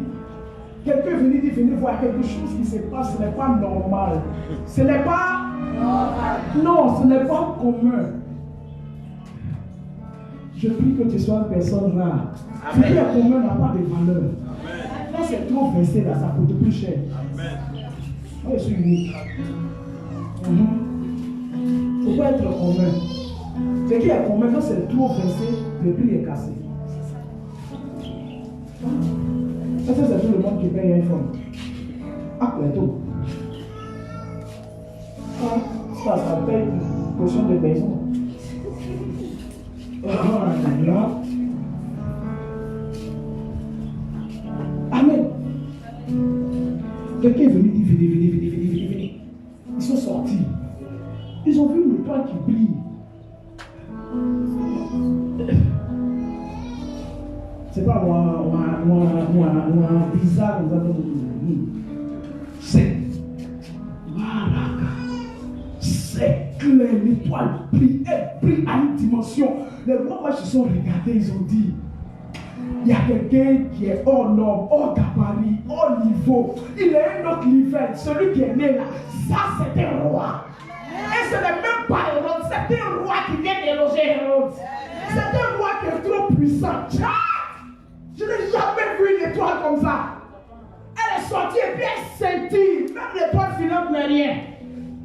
Quelqu'un est venu dire, venez voir quelque chose qui se passe. Ce n'est pas normal. Ce n'est pas normal. Non, ce n'est pas commun. Je prie que tu sois une personne rare. Ce qui est commun n'a pas de valeur. Quand c'est trop versé là, ça coûte plus cher. Moi, je suis unique. Il ne faut pas être commun. Ce qui est commun, quand c'est trop versé, le prix est cassé. Ça, c'est tout le monde qui paye un iPhone. Ah, plutôt. Ça paye une caution de maison. Amen. Quelqu'un est venu dire venez. Ils sont sortis. Ils ont vu une étoile qui brille. C'est pas moi bizarre. C'est clair, l'étoile brille, elle brille à une dimension. Les rois se sont regardés, ils ont dit, il y a quelqu'un qui est hors norme, hors gabarit, hors niveau. Il est un autre niveau. Celui qui est né là, ça c'est un roi. Et ce n'est même pas Hérode, c'est un roi qui vient déloger Hérode. C'est un roi qui est trop puissant. Je n'ai jamais vu une étoile comme ça. Elle est sortie et puis elle scintille. Même l'étoile filante n'est rien.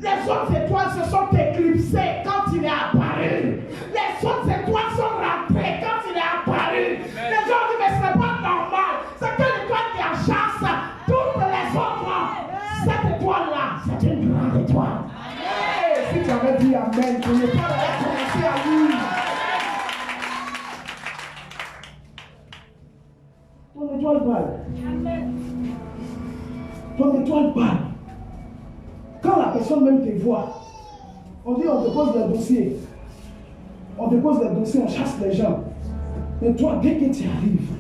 Les autres étoiles se sont éclipsées quand il est apparu. Les autres étoiles sont rentrées quand il est apparu. Les gens disent, mais ce n'est pas normal. C'est que l'étoile qui en chasse toutes les autres. Cette étoile-là, c'est une grande étoile. Hey, si tu avais dit Amen, tu n'es pas là commencer à lire. Ton étoile balle. Ton étoile balle. Quand la personne même te voit, on dit on te pose des dossiers. On te pose des dossiers, on chasse les gens. Mais toi, dès que tu arrives,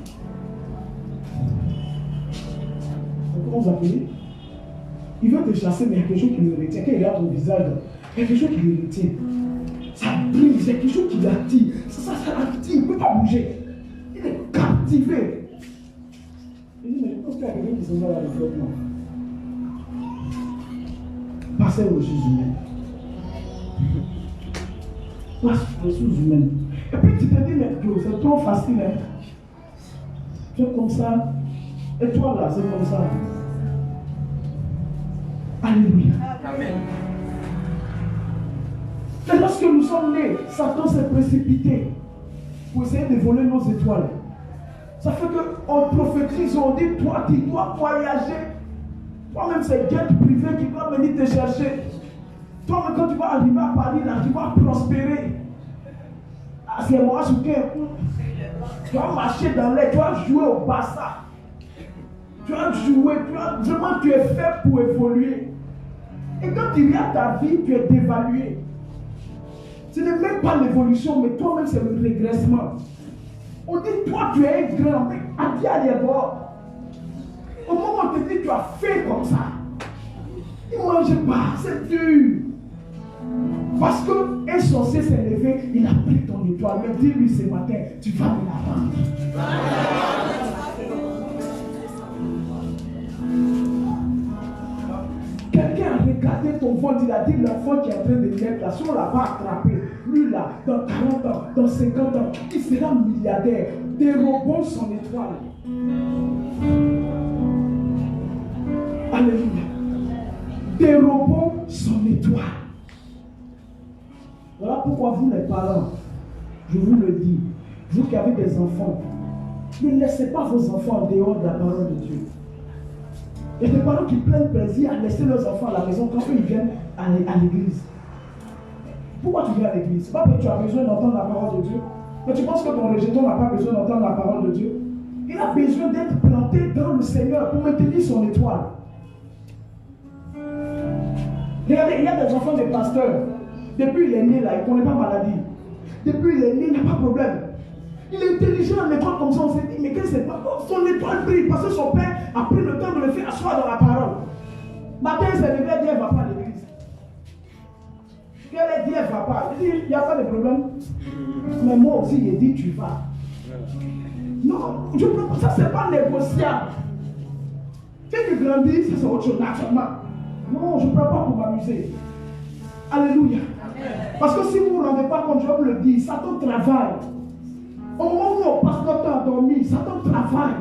comment vous appelez? Il veut te chasser, mais il y a quelque chose qui le retient. Quand il regarde ton visage, il y a quelque chose qui le retient. Ça brille, il y a quelque chose qui l'attire. Ça l'attire, il ne peut pas bouger. Il est captivé. Il dit, mais je pense qu'il y a quelqu'un qui se voit dans le développement. Passez aux ressources humaines. Passe aux ressources humaines. Et puis tu te dis, mais c'est trop facile. Hein? Tu es comme ça. Et toi là, c'est comme ça. Alléluia. Amen. Et lorsque nous sommes nés, Satan s'est précipité pour essayer de voler nos étoiles. Ça fait qu'on prophétise, on dit, toi, tu dois voyager. Toi-même, c'est jet privé qui doit venir te chercher. Toi-même, quand tu vas arriver à Paris, là, tu vas prospérer. À ce moment-là, tu vas marcher dans l'air, tu vas jouer au Barça. Tu vas jouer, vraiment, tu es fait pour évoluer. Et quand tu regardes ta vie, tu es dévalué. Ce n'est même pas l'évolution, mais toi-même, c'est le régressement. On dit, toi, tu es un grand, mais à qui aller voir? Au moment où on te dit, tu as fait comme ça. Il ne mange pas, c'est dur. Parce qu'un sorcier s'est levé, il a pris ton étoile. Mais dis-lui ce matin, tu vas me la rendre. Quelqu'un a regardé ton ventre, il a dit l'enfant qui est en train de naître là, si on ne l'a pas attrapé, lui là, dans 40 ans, dans 50 ans, il sera milliardaire. Dérobons son étoile. Alléluia. Dérobons son étoile. Voilà pourquoi vous les parents, je vous le dis, vous qui avez des enfants, ne laissez pas vos enfants en dehors de la parole de Dieu. Il y a des parents qui prennent plaisir à laisser leurs enfants à la maison quand ils viennent à l'église. Pourquoi tu viens à l'église? C'est pas parce que tu as besoin d'entendre la parole de Dieu. Mais tu penses que ton rejeton n'a pas besoin d'entendre la parole de Dieu? Il a besoin d'être planté dans le Seigneur pour maintenir son étoile. Regardez, il y a des enfants de pasteurs. Depuis il est né là, il ne connaît pas maladie. Depuis il est né, il n'a pas de problème. Il est intelligent à l'école comme ça, on s'est dit, mais qu'est-ce que c'est pas? Son étoile brille parce que son père a pris le temps de le faire asseoir dans la parole. Matin, il s'est levé, il dit, elle ne va pas à l'église. Elle dit, elle ne va pas. Il dit, il n'y a pas de problème. Mais moi aussi, il dit, tu vas. Non, je ne peux pas, ça, c'est pas négociable. Si tu grandis, c'est autre chose, naturellement. Non, je ne peux pas pour m'amuser. Alléluia. Parce que si vous ne vous rendez pas compte, je vous le dis, Satan travaille Au moment où on passe notre temps à dormir, Satan travaille.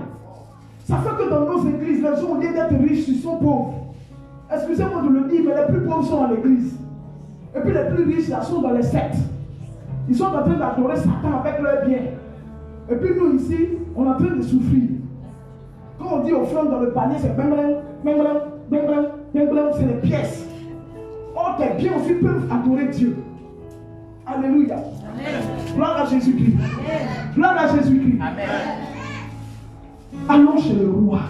Ça fait que dans nos églises, les gens, au lieu d'être riches, ils sont pauvres. Excusez-moi de le dire, mais les plus pauvres sont à l'église. Et puis les plus riches, là, sont dans les sectes. Ils sont en train d'adorer Satan avec leurs biens. Et puis nous, ici, on est en train de souffrir. Quand on dit offrande dans le panier, c'est bang-bang, bang-bang, bang-bang, bang-bang, c'est les pièces. Or, tes biens aussi peuvent adorer Dieu. Alléluia. Amen. Gloire à Jésus-Christ. Gloire à Jésus-Christ. Amen. Allons chez le roi.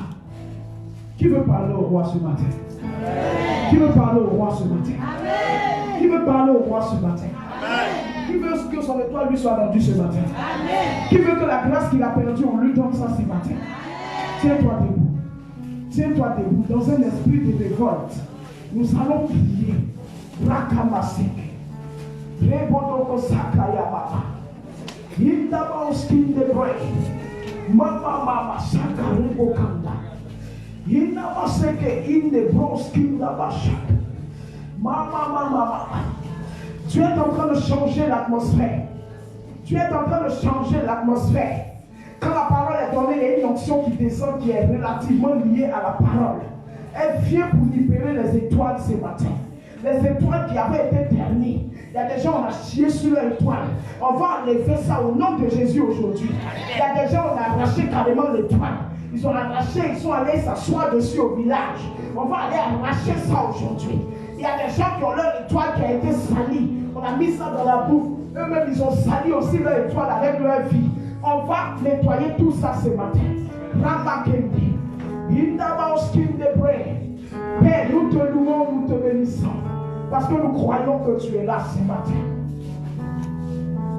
Qui veut parler au roi ce matin? Amen. Qui veut parler au roi ce matin? Amen. Qui veut parler au roi ce matin? Amen. Qui veut que son étoile lui soit rendue ce matin? Amen. Qui veut que la grâce qu'il a perdue, on lui donne ça ce matin? Tiens-toi debout. Tiens-toi debout. Dans un esprit de révolte, nous allons prier. Rakamasik. Rebodoko sakaya mama. Indaba oskin de break. Mama sakarungo kanda. Indaba seke in de broskin da bashak. Mama. Tu es en train de changer l'atmosphère. Tu es en train de changer l'atmosphère. Quand la parole est donnée, il y a une onction qui descend qui est relativement liée à la parole. Elle vient pour libérer les étoiles ce matin. Les étoiles qui avaient été ternies. Il y a des gens, on a chié sur leur étoile. On va enlever ça au nom de Jésus aujourd'hui. Il y a des gens, on a arraché carrément l'étoile. Ils ont arraché, ils sont allés s'asseoir dessus au village. On va aller arracher ça aujourd'hui. Il y a des gens qui ont leur étoile qui a été salie. On a mis ça dans la boue. Eux-mêmes, ils ont sali aussi leur étoile avec leur vie. On va nettoyer tout ça ce matin. Ramakendi. Indabaoskim de Bré. Père, nous te louons, nous te bénissons. Parce que nous croyons que tu es là ce matin.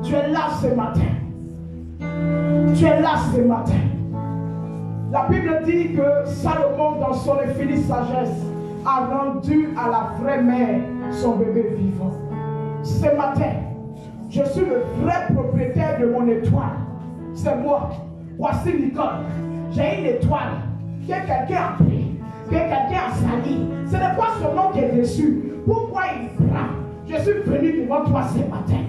Tu es là ce matin. Tu es là ce matin. La Bible dit que Salomon, dans son infinie sagesse, a rendu à la vraie mère son bébé vivant. Ce matin, je suis le vrai propriétaire de mon étoile. C'est moi. Voici Nicole. J'ai une étoile que quelqu'un a pris, que quelqu'un a sali. Ce n'est pas son nom qui est déçu. Pourquoi il prend? Je suis venu devant toi ce matin.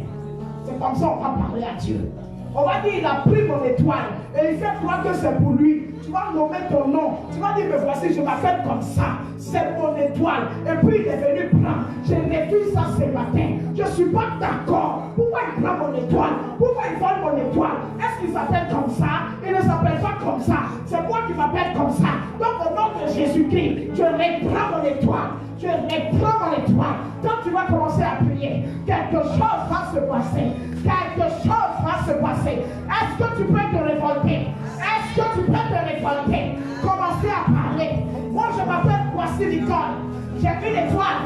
C'est comme ça qu'on va parler à Dieu. On va dire, il a pris mon étoile et il fait croire que c'est pour lui. Tu vas nommer ton nom. Tu vas dire, mais voici, je m'appelle comme ça. C'est mon étoile. Et puis il est venu prendre. J'ai refusé ça ce matin. Je ne suis pas d'accord. Pourquoi il prend mon étoile? Pourquoi il vole mon étoile? Est-ce qu'il s'appelle comme ça? Il ne s'appelle pas comme ça. C'est moi qui m'appelle comme ça. Donc au nom de Jésus-Christ, je reprends mon étoile. Je reprends mon étoile. Quand tu vas commencer à prier, quelque chose va se passer. Quelque chose va se passer. Est-ce que tu peux te révolter? Est-ce que tu peux te révolter? Commencez à parler. Moi, je m'appelle Voici Nicole. J'ai une étoile.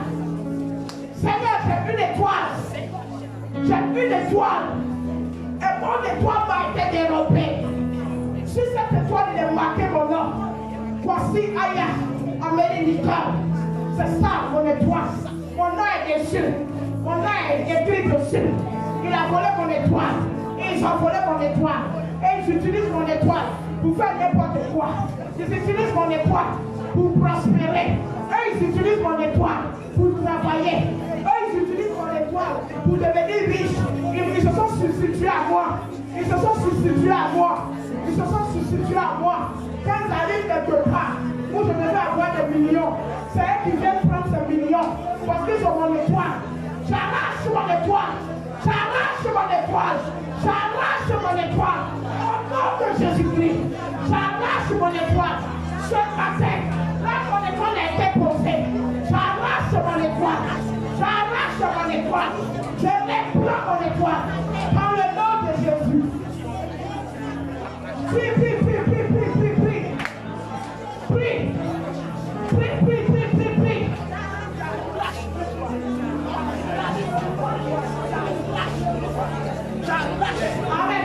Seigneur, j'ai une étoile. J'ai une étoile. Et mon étoile m'a été dérobée. Si cette étoile, il est marqué mon nom. Voici Aya, Amélie Nicole. C'est ça mon étoile. Mon nom est dessus. Mon nom est écrit dessus. Il a volé mon étoile. Ils ont volé mon étoile. Et ils utilisent mon étoile pour faire n'importe quoi. Ils utilisent mon étoile pour prospérer. Eux, ils utilisent mon étoile pour travailler. Eux, ils utilisent mon étoile pour devenir riches. Ils se sont substitués à moi. Ils se sont substitués à moi. Ils se sont substitués à moi. Quand ils arrivent quelque part, où je devais avoir des millions, c'est eux qui viennent prendre ces millions. Parce qu'ils ont mon étoile. J'arrache mon étoile. J'arrache mon étoile. J'arrache mon étoile. Au nom de Jésus-Christ, j'arrache mon étoile. Ce matin, là mon étoile a été posée. J'arrache mon étoile. J'arrache mon étoile. Je reprends mon étoile. Dans le nom de Jésus. Prie, prie, prie, prie, prie, prie, prie. Prie. Prie, prie, prie, prie, prie. Amen.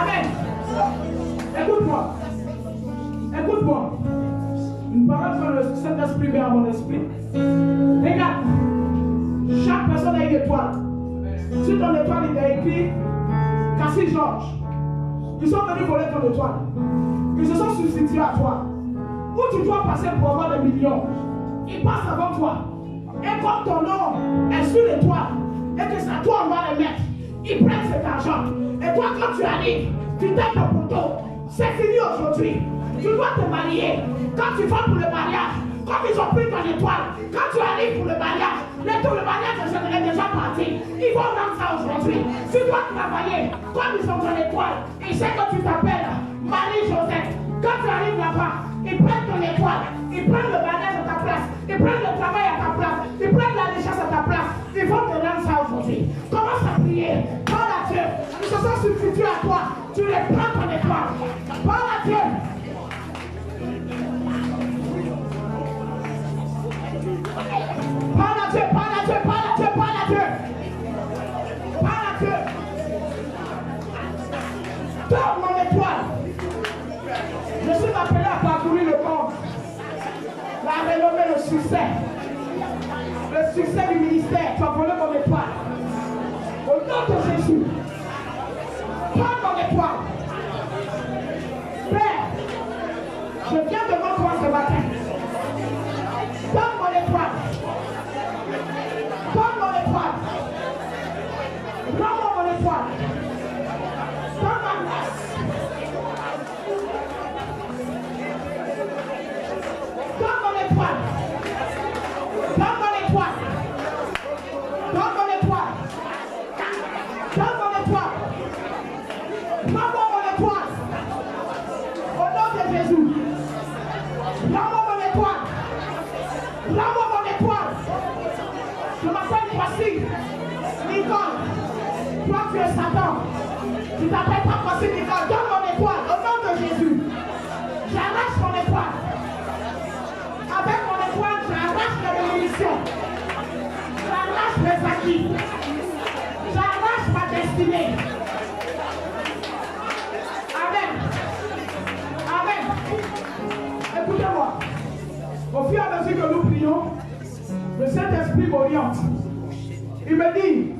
Amen. Écoute-moi. Écoute-moi. Une parole que le Saint-Esprit met à mon esprit. Regarde. Chaque personne a une étoile. Sur ton étoile, il est écrit Cassie Georges. Ils sont venus voler ton étoile. Ils se sont substitués à toi. Où tu dois passer pour avoir des millions. Ils passent avant toi. Et comme ton nom est sur l'étoile, et que c'est à toi on va les mettre, ils prennent cet argent. Et toi, quand tu arrives, tu tapes ton poteau. C'est fini aujourd'hui. Tu dois te marier. Quand tu vas pour le mariage, comme ils ont pris ton étoile, quand tu arrives pour le mariage est déjà parti. Ils vont rendre ça aujourd'hui. Tu dois travailler comme ils ont ton étoile. Ils savent que tu t'appelles Marie-Joseph. Quand tu arrives là-bas, ils prennent ton étoile. Ils prennent le mariage à ta place. Ils prennent le travail à ta place. Ils prennent la richesse à ta place. Ils vont te rendre ça aujourd'hui. Commence à prier. Parle à Dieu. Ils se sont substitués à toi. Tu les prends ton étoile. Parle à Dieu. Parle à Dieu, parle à Dieu, parle à Dieu, parle à Dieu. Parle à Dieu. Donne mon étoile. Je suis appelé à parcourir le monde. La renommée, le succès. Le succès du ministère. Tu as volé mon étoile. Au nom de Jésus. Prends mon étoile. Père, je viens devant toi ce matin. Donne mon étoile. Donne mon étoile. Rends-moi mon étoile. Donne ma grâce. Donne mon étoile. Donne mon étoile. Donne mon étoile. Donne mon étoile. Rends-moi mon étoile. Au nom de Jésus. Rends-moi mon étoile. Rends-moi mon étoile. Je m'appelle Kwasi Nicole. Toi, tu es Satan. Tu t'appelles pas Kwasi Nicole. Donne mon étoile. Au nom de Jésus. J'arrache mon étoile. Avec mon étoile, j'arrache la bénédiction. J'arrache mes acquis. J'arrache ma destinée. Amen. Amen. Écoutez-moi. Au fur et à mesure que nous prions, le Saint-Esprit m'oriente. Il me dit,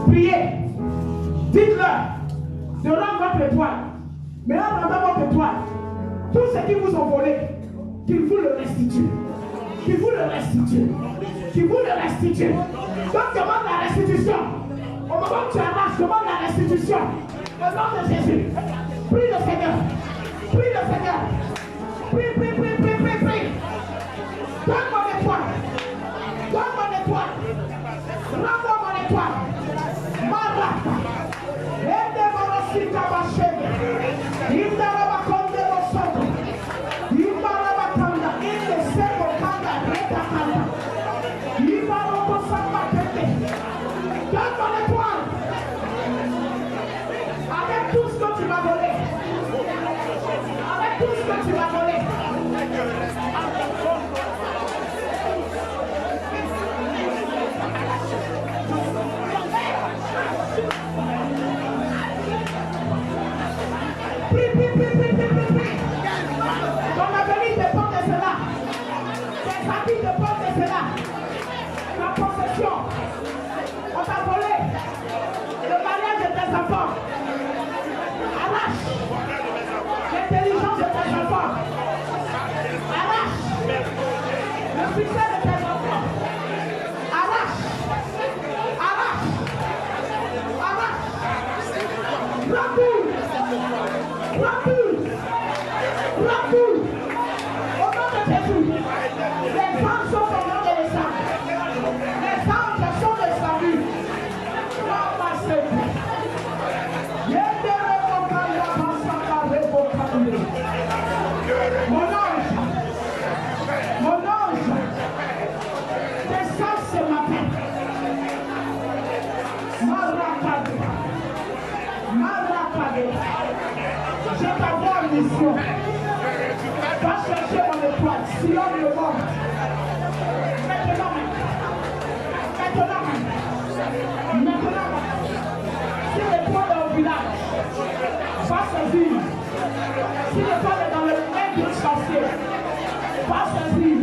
priez, dites-leur de rendre votre étoile. Mais en rendant votre étoile, tout ce qui vous ont volé, qu'ils vous le restituent. Qu'ils vous le restituent. Qu'ils vous le restituent. Donc demande la restitution. Au moment où tu arraches, demande la restitution. Au nom de Jésus. Prie le Seigneur. Prie le Seigneur. Prie, prie, prie, prie, prie, prie. Donne mon étoile. Donne mon étoile. Rends-moi mon étoile. Maraka. Aide mon osita bachègue. Indara bakonde rosoto. Imbara bakanda. Inde sebo kanda. Reta kanda. Imbara kosamba tete. Donne mon étoile. Avec tout ce que tu m'as donné. Avec tout ce que tu m'as donné. Prie, prie, prie, prie, prie, prie, prie. Ton avenir dépend de cela. Tes habits dépendent de cela. Ta possession. On t'a volé le mariage de tes enfants. Arrache l'intelligence de tes enfants. Arrache le succès de tes enfants. Arrache. Arrache. Arrache. Prends tout. Prends tout. Prends tout. Au nom de Jésus. Les femmes sont au nom de l'État. Les anges sont des saluts. Mon ange, descends ce matin. Marakade. Je t'envoie en mission. Va chercher mon étoile, sillonne le monde. Maintenant. Si l'étoile est au village, va saisir. Si l'étoile est dans le même du sorcier, va saisir.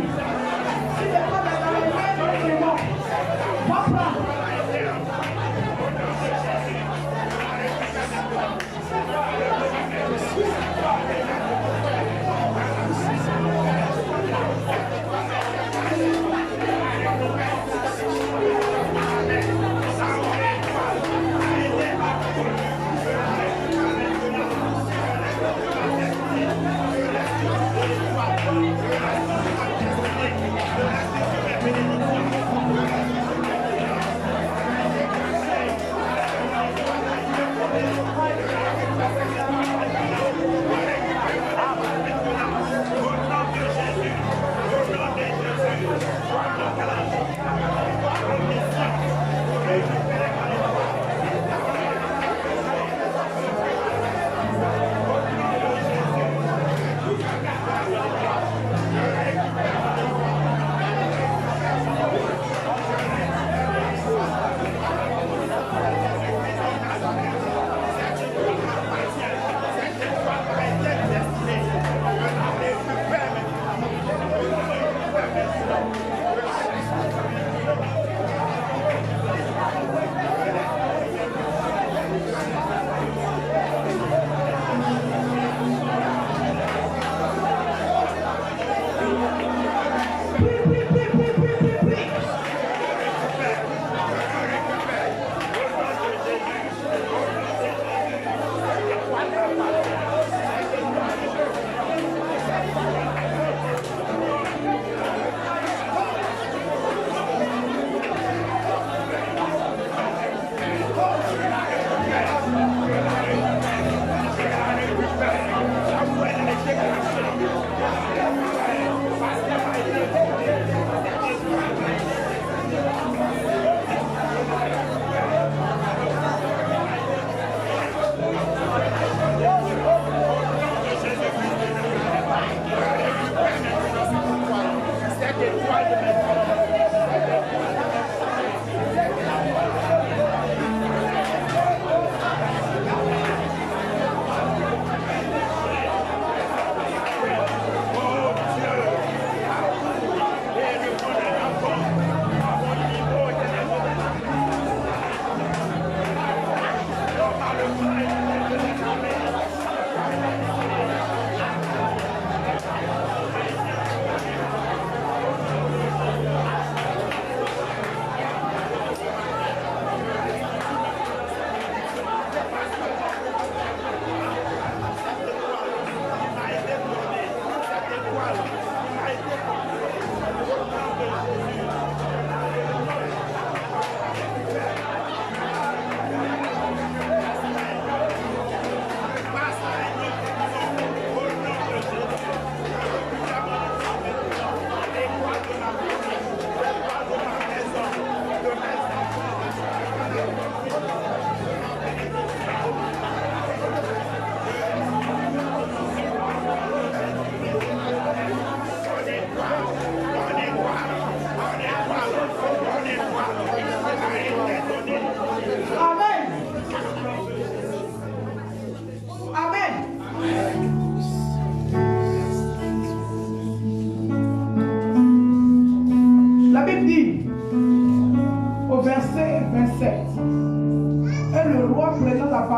Si l'étoile est dans le même du démon, va prendre.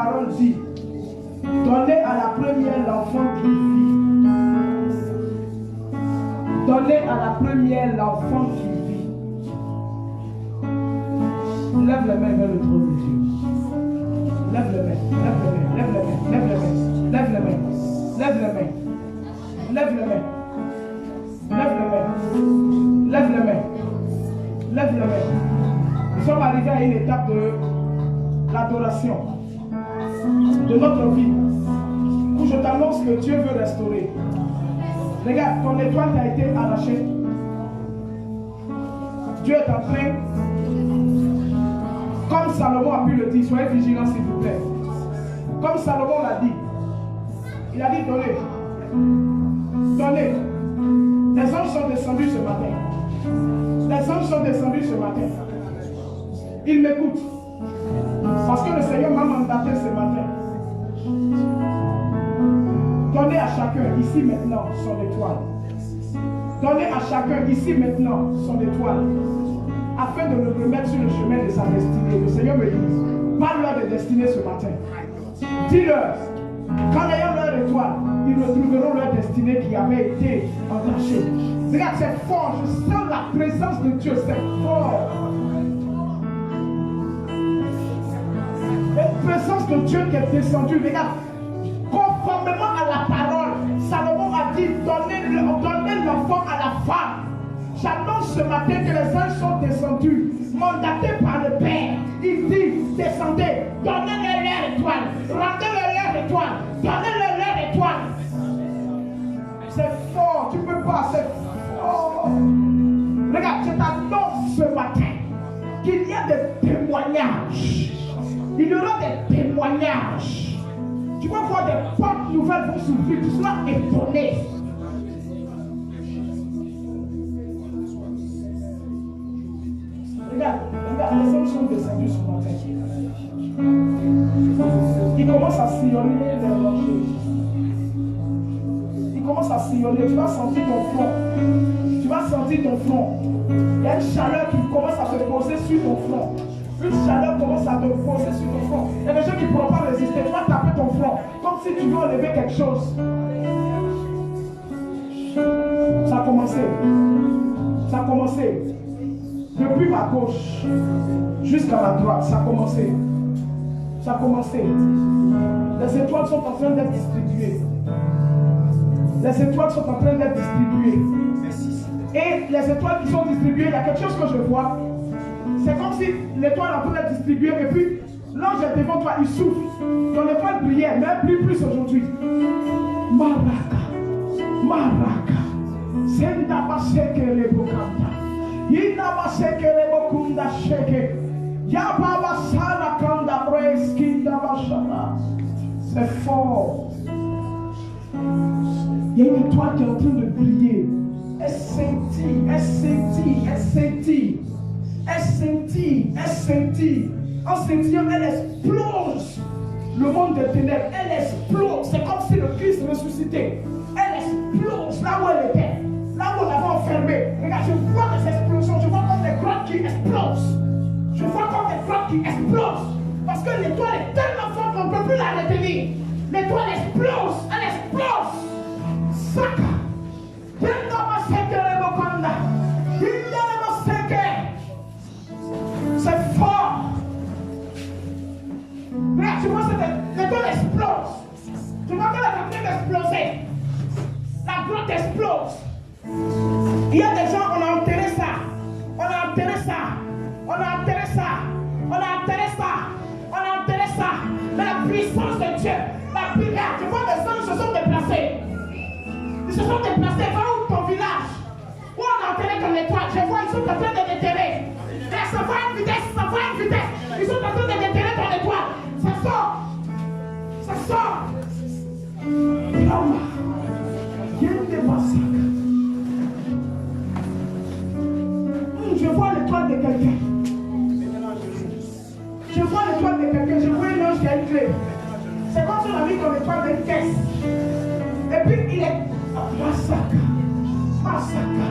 parole dit, donnez à la première l'enfant qui vit. Donnez à la première l'enfant qui vit. Lève les mains vers le trône de Dieu. Lève les mains, lève les mains, lève les mains, lève les mains, lève les mains, lève les mains, lève les mains, lève les mains, lève les mains, lève les mains. Nous sommes arrivés à une étape de l'adoration de notre vie où je t'annonce que Dieu veut restaurer. Regarde, ton étoile t'a été arrachée. Dieu est en train, comme Salomon a pu le dire, soyez vigilants s'il vous plaît. Comme Salomon l'a dit, il a dit donnez. Donnez. Les anges sont descendus ce matin. Les anges sont descendus ce matin. Ils m'écoutent. Parce que le Seigneur m'a mandaté ce matin. Donnez à chacun ici maintenant son étoile. Donnez à chacun ici maintenant son étoile. Afin de le remettre sur le chemin de sa destinée. Le Seigneur me dit, parle-leur de destinée ce matin. Dis-leur, qu'en ayant leur étoile, ils retrouveront leur destinée qui avait été entachée. Regarde, c'est fort. Je sens la présence de Dieu. C'est fort. Une présence de Dieu qui est descendue. Regarde, conformément à la parole, Salomon a dit, donnez l'enfant à la femme. J'annonce ce matin que les anges sont descendus, mandatés par le Père. Il dit, descendez, donnez-leur leur étoile, rendez-leur leur étoile, donnez-leur leur étoile. C'est fort, tu peux pas, c'est fort. Regarde, je t'annonce ce matin qu'il y a des témoignages. Il y aura des témoignages. Tu vas voir des portes nouvelles vont s'ouvrir, tu seras étonné. Regarde, les hommes sont descendus ce matin. Ils commencent à sillonner les rochers. Ils commencent à sillonner. Tu vas sentir ton front. Tu vas sentir ton front. Il y a une chaleur qui commence à se poser sur ton front. Une chaleur commence à te poser sur ton front. Il y a des gens qui ne pourront pas résister. Tu vas taper ton front comme si tu veux enlever quelque chose. Ça a commencé. Ça a commencé. Depuis ma gauche jusqu'à ma droite, ça a commencé. Ça a commencé. Les étoiles sont en train d'être distribuées. Les étoiles sont en train d'être distribuées. Et les étoiles qui sont distribuées, il y a quelque chose que je vois. C'est comme si l'étoile est en train d'être distribuée et puis l'ange est devant toi, il souffle. Ton étoile brillait, mais elle brille plus aujourd'hui. Maraka. Maraka. Senda baseke le bokanta. Ina baseke le bokunda sheke. Yaba basala kanda breskinda bashana. C'est fort. Il y a une étoile qui est en train de briller. Elle scintille, elle scintille, elle scintille. Elle scintille, elle scintille. En scintillant, elle explose le monde des ténèbres. Elle explose. C'est comme si le Christ ressuscitait. Elle explose là où elle était. Là où on l'avait enfermée. Regarde, je vois des explosions. Je vois comme des grottes qui explosent. Je vois comme des grottes qui explosent. Parce que l'étoile est tellement forte qu'on ne peut plus la retenir. L'étoile explose. Elle explose. Saka. C'est fort. Regarde, tu vois, l'étoile explose. Tu vois qu'elle est en train d'exploser. La grotte explose. Il y a des gens, on a enterré ça. On a enterré ça. On a enterré ça. On a enterré ça. On a enterré ça. Mais la puissance de Dieu, la prière, tu vois, les anges se sont déplacés. Ils se sont déplacés vers ton village. Où on a enterré ton étoile. Je vois, ils sont en train de déterrer. Ça va à une vitesse, ça va à une vitesse. Ils sont en train de déterrer ton étoile. Ça sort. Ça sort. Je vois l'étoile de quelqu'un. Je vois l'étoile de quelqu'un. Je vois un ange qui a une clé. C'est comme si on a mis ton étoile dans une caisse. Et puis il est. Massacre. Massacre.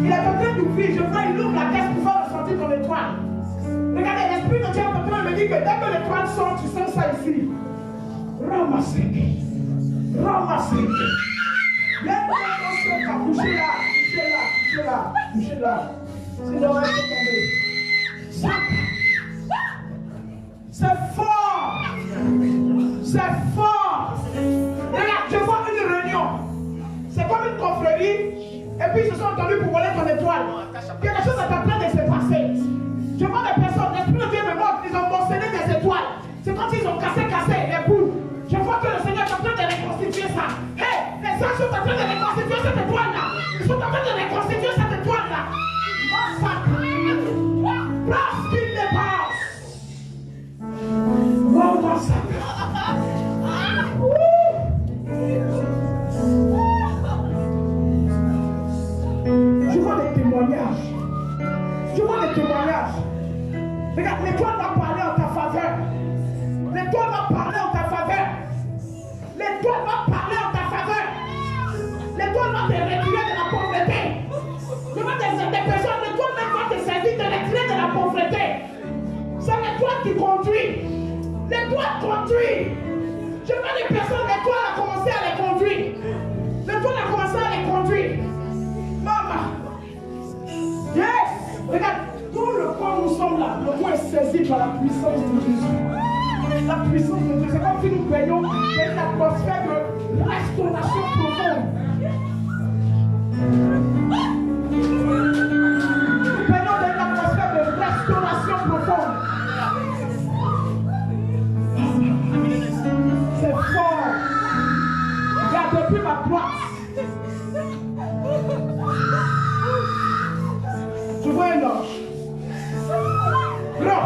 Il est en train d'ouvrir. Je vois, il ouvre la caisse pour faire ressortir ton étoile. Regardez, l'esprit de Dieu est en train de me dire que dès que l'étoile sort, tu sens ça ici. Ramassez-les. Ramassez-les. Couchez là. Sinon, elle peut tomber. C'est fort. C'est fort. Regarde, je vois une réunion. C'est comme une confrérie. Et puis ils se sont entendus pour voler ton étoile. Quelque chose est en train de se passer. Je vois des personnes, l'esprit de Dieu me montre, ils ont morcelé des étoiles. C'est comme s'ils ont cassé les boules. Je vois que le Seigneur est en train de reconstituer ça. Hey, les anges sont en train de reconstituer cette étoile-là. Ils sont en train de reconstituer cette étoile-là. Parce qu'il dépasse. Wow, massacre. Je vois des témoignages. Regarde, l'étoile va parler en ta faveur. L'étoile va parler en ta faveur. L'étoile va parler en ta faveur. L'étoile va te retirer de la pauvreté. Je vois des personnes, l'étoile même va te servir de retirer de la pauvreté. C'est l'étoile qui conduit. L'étoile conduit. Je vois des personnes, l'étoile a commencé à les conduire. L'étoile a commencé à les conduire. Maman. Yes. Regarde, tout le point où nous sommes là, le point est saisi par la puissance de Jésus. La puissance de Dieu, c'est comme si nous baignons dans une atmosphère de restauration profonde. Nous baignons dans une atmosphère de restauration profonde. C'est fort. Regarde, depuis ma droite, je vois un ange. Grand.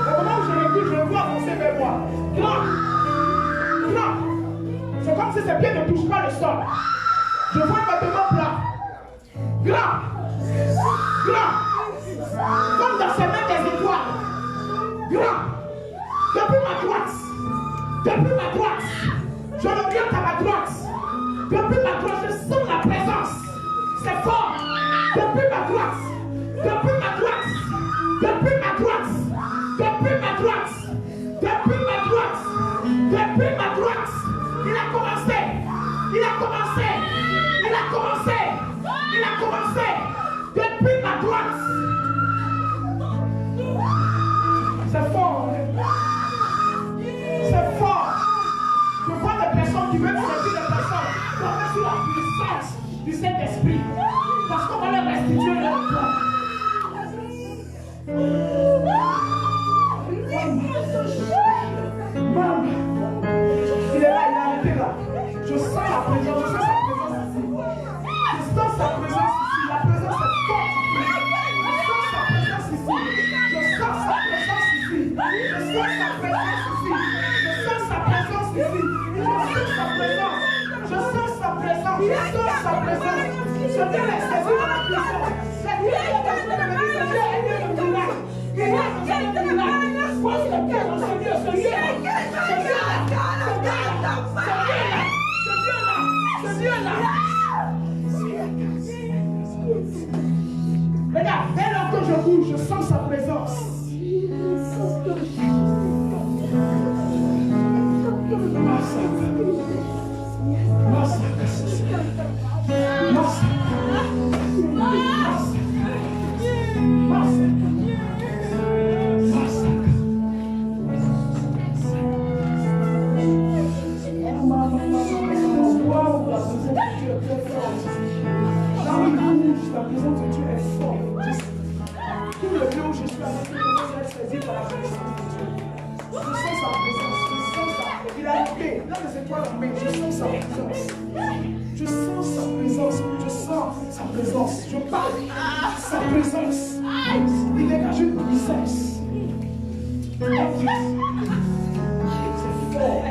Au moment où je le vis, je le vois avancer vers moi. Grand. C'est comme si ses pieds ne touchent pas le sol. Je vois un bâtiment plat. Grand. Comme dans ses mains des étoiles. Grand. Depuis ma droite. Je l'oriente à ma droite. Depuis ma droite, je sens la présence. C'est fort. Depuis ma droite. Il a commencé. Depuis ma droite. C'est fort. Je vois des personnes qui veulent servir des personnes tomber sous la puissance du Saint-Esprit. Parce qu'on va leur restituer leur droit. Maman, il est là, il est arrêté là. Je sens la présence, ici. La présence est forte. Je sens sa présence ici. Je viens les saisir dans la puissance. C'est lui qui a besoin de venir. C'est Dieu qui est le miracle. Il est le miracle. Pose le cœur dans ce Dieu. Ce Dieu là. Regarde, dès lors que je bouge, je sens sa présence. La présence de Dieu est forte. Tout le lieu où je suis avec lui, je suis saisi par la présence de Dieu. Je sens sa présence. Il a été là les étoiles en main. Je sens sa présence. Je parle sa présence. Il dégage une puissance. C'est fort.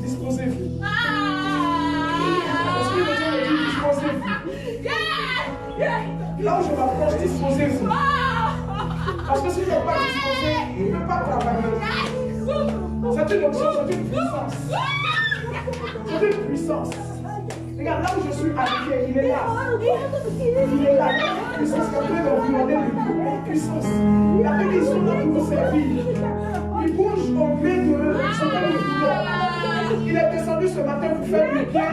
Disposez-vous. Là où je m'approche, disposez-vous. Parce que si je n'ai pas disposé, il ne peut pas travailler. C'est une option, c'est une puissance. C'est une puissance. Regarde, là où je suis arrêté, il est là. Il est là. Il est en train d'environner les puissances. La Bible, ils sont là pour nous servir. Il bouge au gré de son temps. Il est descendu ce matin pour faire le bien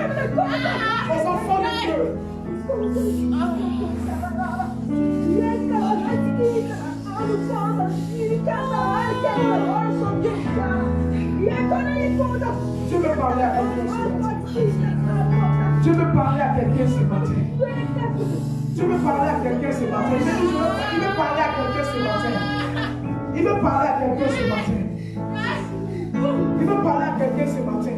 aux enfants de Dieu. Dieu veut parler à quelqu'un ce matin. Dieu veut parler à quelqu'un ce matin. Dieu veut parler à quelqu'un ce matin. Il veut parler à quelqu'un ce matin. Il veut parler à quelqu'un ce matin. Il veut parler à quelqu'un ce matin.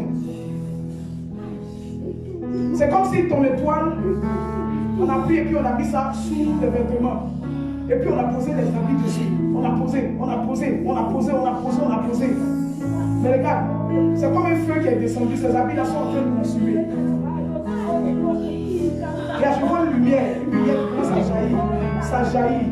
C'est comme si ton étoile, on a pris et puis on a mis ça sous les vêtements. Et puis on a posé les habits dessus. On a posé, on a posé, on a posé, on a posé, on a posé. Mais regarde, c'est comme un feu qui est descendu. Ces habits là sont en train de consumer. Et là, je vois une lumière comment ça jaillit. Ça jaillit.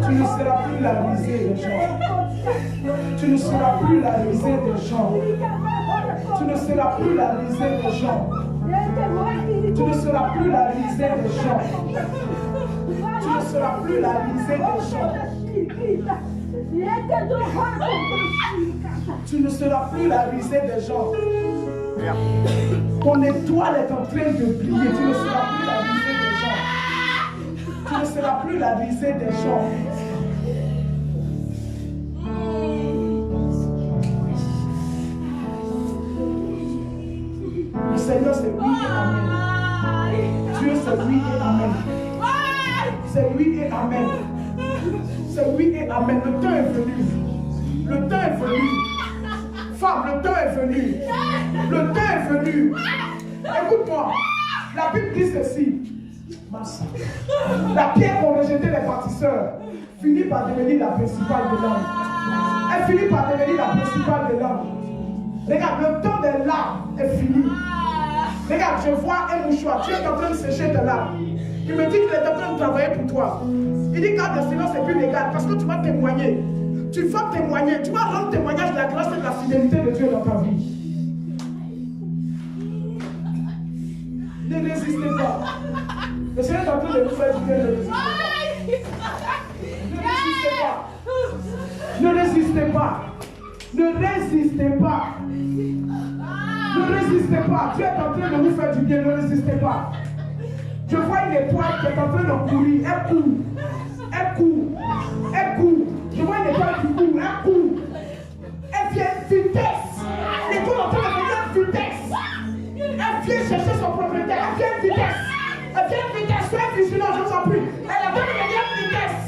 Tu ne seras plus la risée des gens. Tu ne seras plus la risée des gens. Tu ne seras plus la risée des gens. Tu ne seras plus la risée des gens. Tu ne seras plus la risée des gens. Tu ne seras plus la risée des gens. Ton étoile est en train de briller. Tu ne seras plus la risée des gens. Tu ne seras plus la risée des gens. Le Seigneur, c'est oui et amen. Dieu, c'est oui et amen. C'est oui et amen. C'est oui et amen. Le temps est venu. Le temps est venu. Femme, le temps est venu. Le temps est venu. Écoute-moi. La Bible dit ceci. La pierre qu'ont rejeté les bâtisseurs finit par devenir la principale de l'homme. Elle finit par devenir la principale de l'homme. Regarde, le temps des larmes est fini. Regarde, je vois un mouchoir. Tu es en train de sécher tes larmes. Il me dit qu'il est en train de travailler pour toi. Il dit quand le silence n'est plus légal parce que tu vas témoigner. Tu vas témoigner. Tu vas rendre témoignage de la grâce et de la fidélité de Dieu dans ta vie. Ne résistez pas. Le Seigneur est en train de vous faire du bien. Ne résistez pas. Ne résistez pas. Ne résistez pas. Dieu est en train de vous faire du bien. Ne résistez pas. Je vois une étoile qui est en train de courir. Elle court. Elle court. Elle court. Je vois une étoile qui court. Elle court. Elle vient vitesse. L'étoile est en train de venir vitesse. Elle vient chercher son propriétaire. Elle vient vitesse. Elle vient vitesse. Soyez vigilants, je vous en prie. Elle est en train de venir vitesse.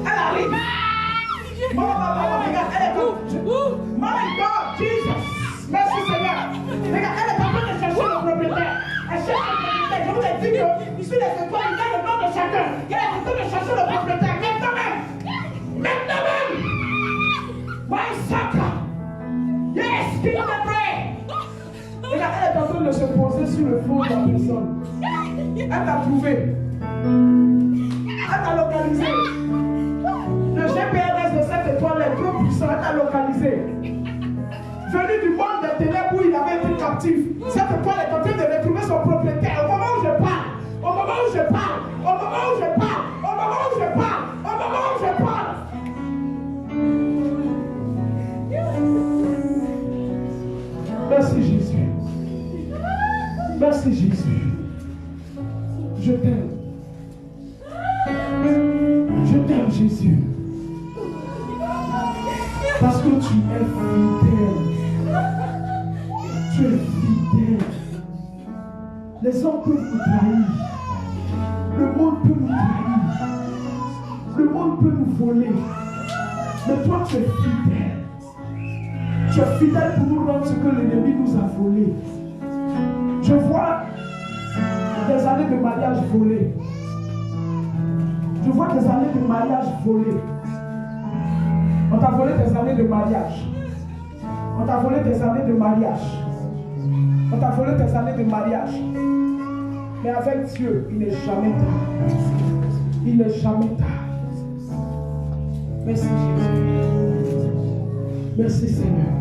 Elle arrive. Regarde, elle est comme. My God, Jesus. Merci Seigneur. Regarde, elle est en train de chercher le propriétaire. Elle cherche le propriétaire. Je vous ai dit que ici les étoiles, il y a le nom de chacun. Elle est en train de chercher le propriétaire. Maintenant même. Maintenant même. My sucker. Yes, give me the prayer. Regarde, elle est en train de se poser sur le front de la personne. Elle t'a trouvé. Elle t'a localisé. Le GPS de cette étoile est trop puissant. Elle t'a localisé. Venu du monde des ténèbres où il avait été captif, cette étoile est en train de retrouver son propriétaire. Au moment où je parle, au moment où je parle, au moment où je parle, au moment où je parle, au moment où je parle. Merci Jésus. Merci Jésus. Je t'aime. Je t'aime Jésus. Parce que tu es fidèle. Tu es fidèle. Les hommes peuvent nous trahir. Le monde peut nous trahir. Le monde peut nous voler. Mais toi, tu es fidèle. Tu es fidèle pour nous rendre ce que l'ennemi nous a volé. Je vois des années de mariage volées. Je vois des années de mariage volées. On t'a volé des années de mariage. On t'a volé des années de mariage. On t'a volé des années de mariage. Mais avec Dieu, il n'est jamais tard. Il n'est jamais tard. Merci Jésus. Merci Seigneur.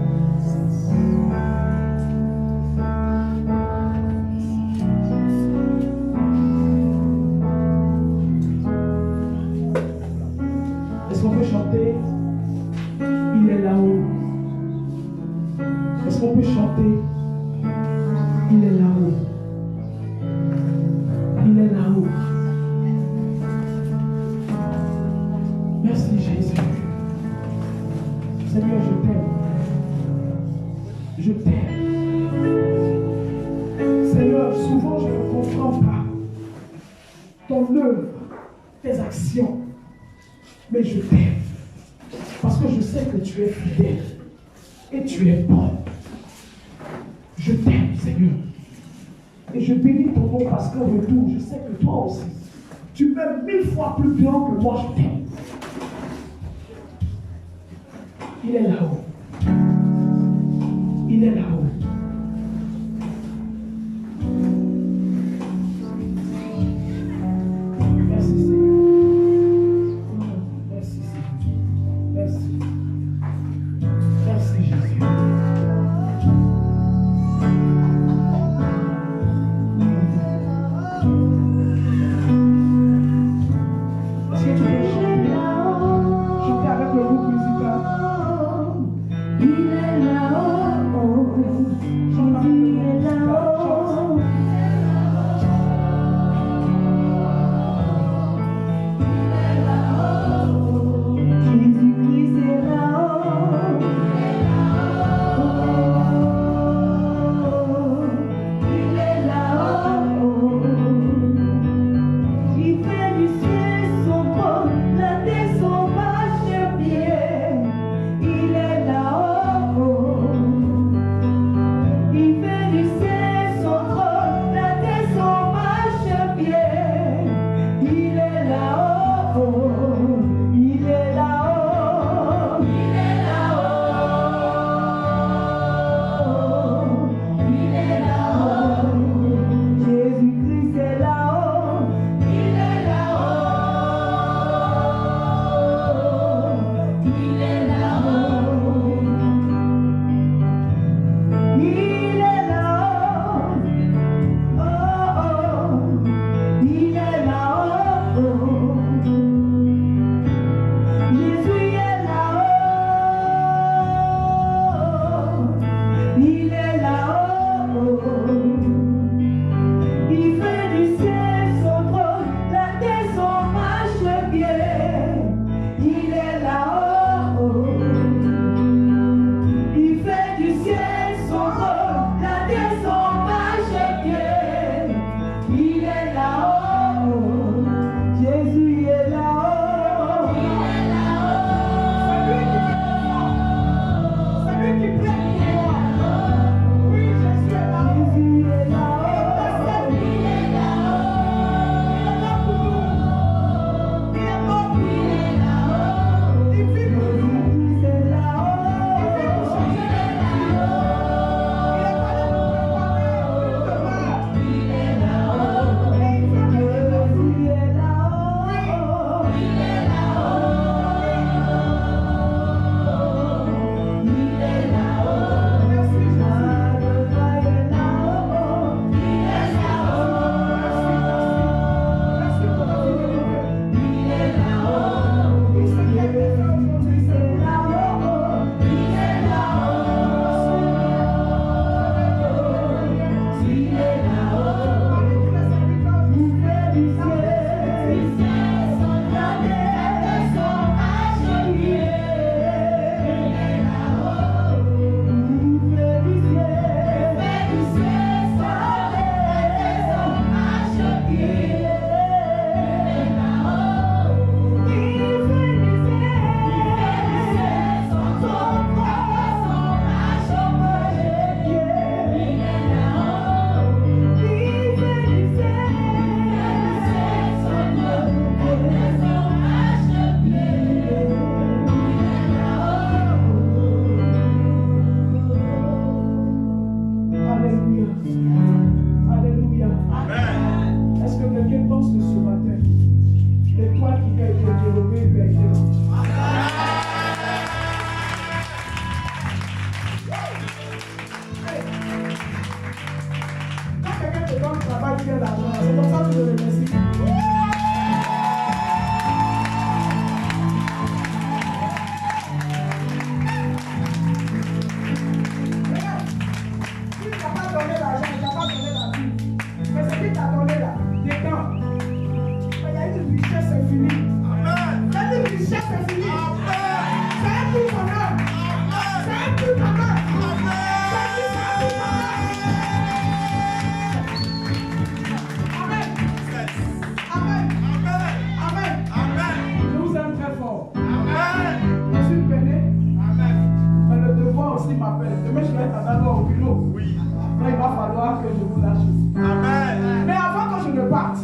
Est-ce qu'on peut chanter? Il est là-haut. Est-ce qu'on peut chanter? Il est là-haut. Il est là-haut. Merci Jésus. Seigneur, je t'aime. Je t'aime. Seigneur, souvent je ne comprends pas ton œuvre, tes actions. Mais je t'aime. Parce que je sais que tu es fidèle. Et tu es bon. Je t'aime, Seigneur. Et je bénis ton nom parce qu'en retour, je sais que toi aussi, tu m'aimes 1000 fois plus grand que moi, je t'aime. Il est là-haut. Il est là-haut. Merci Seigneur. Merci Seigneur. Merci. Merci Jésus. Est-ce que tu peux chanter? Chanter avec le groupe musical. Il est là-haut, Chante avec le il groupe est musical. là-haut, Jésus-Christ est là-haut, il est là-haut, il fait du ciel son trône, la terre son marchepied, il est là-haut, il fait du ciel son trône, la terre son marchepied, il est là-haut, il est là-haut, il est là-haut, il est là-haut, Jésus-Christ est là-haut, il est là-haut, il est là-haut, il est là-haut, oh oh, il est là-haut. Jésus est là-haut, il est là-haut, il fait du ciel son trône, la terre son marchepied, il est là-haut, il fait du ciel son trône, la terre son marchepied, il est là-haut, Jésus est là-haut, il est C'est lui qui plaît pour moi. Oui, Jésus est là. Jésus est là-haut. que l'argent. C'est comme ça que je le remercie. Il ne t'a pas donné l'argent, il ne t'a pas donné la vie. Mais ce qu'il t'a donné là, détends. Il y a une richesse infinie. Il y a une richesse infinie. C'est un tout bonheur. C'est un tout bonheur. Amen. Amen. Amen. Amen. Je vous aime très fort. Amen. Je suis peiné. Amen. Mais le devoir aussi m'appelle. Demain, je vais être d'abord au bureau. Oui. Mais il va falloir que je vous lâche. Amen. Mais avant que je ne parte,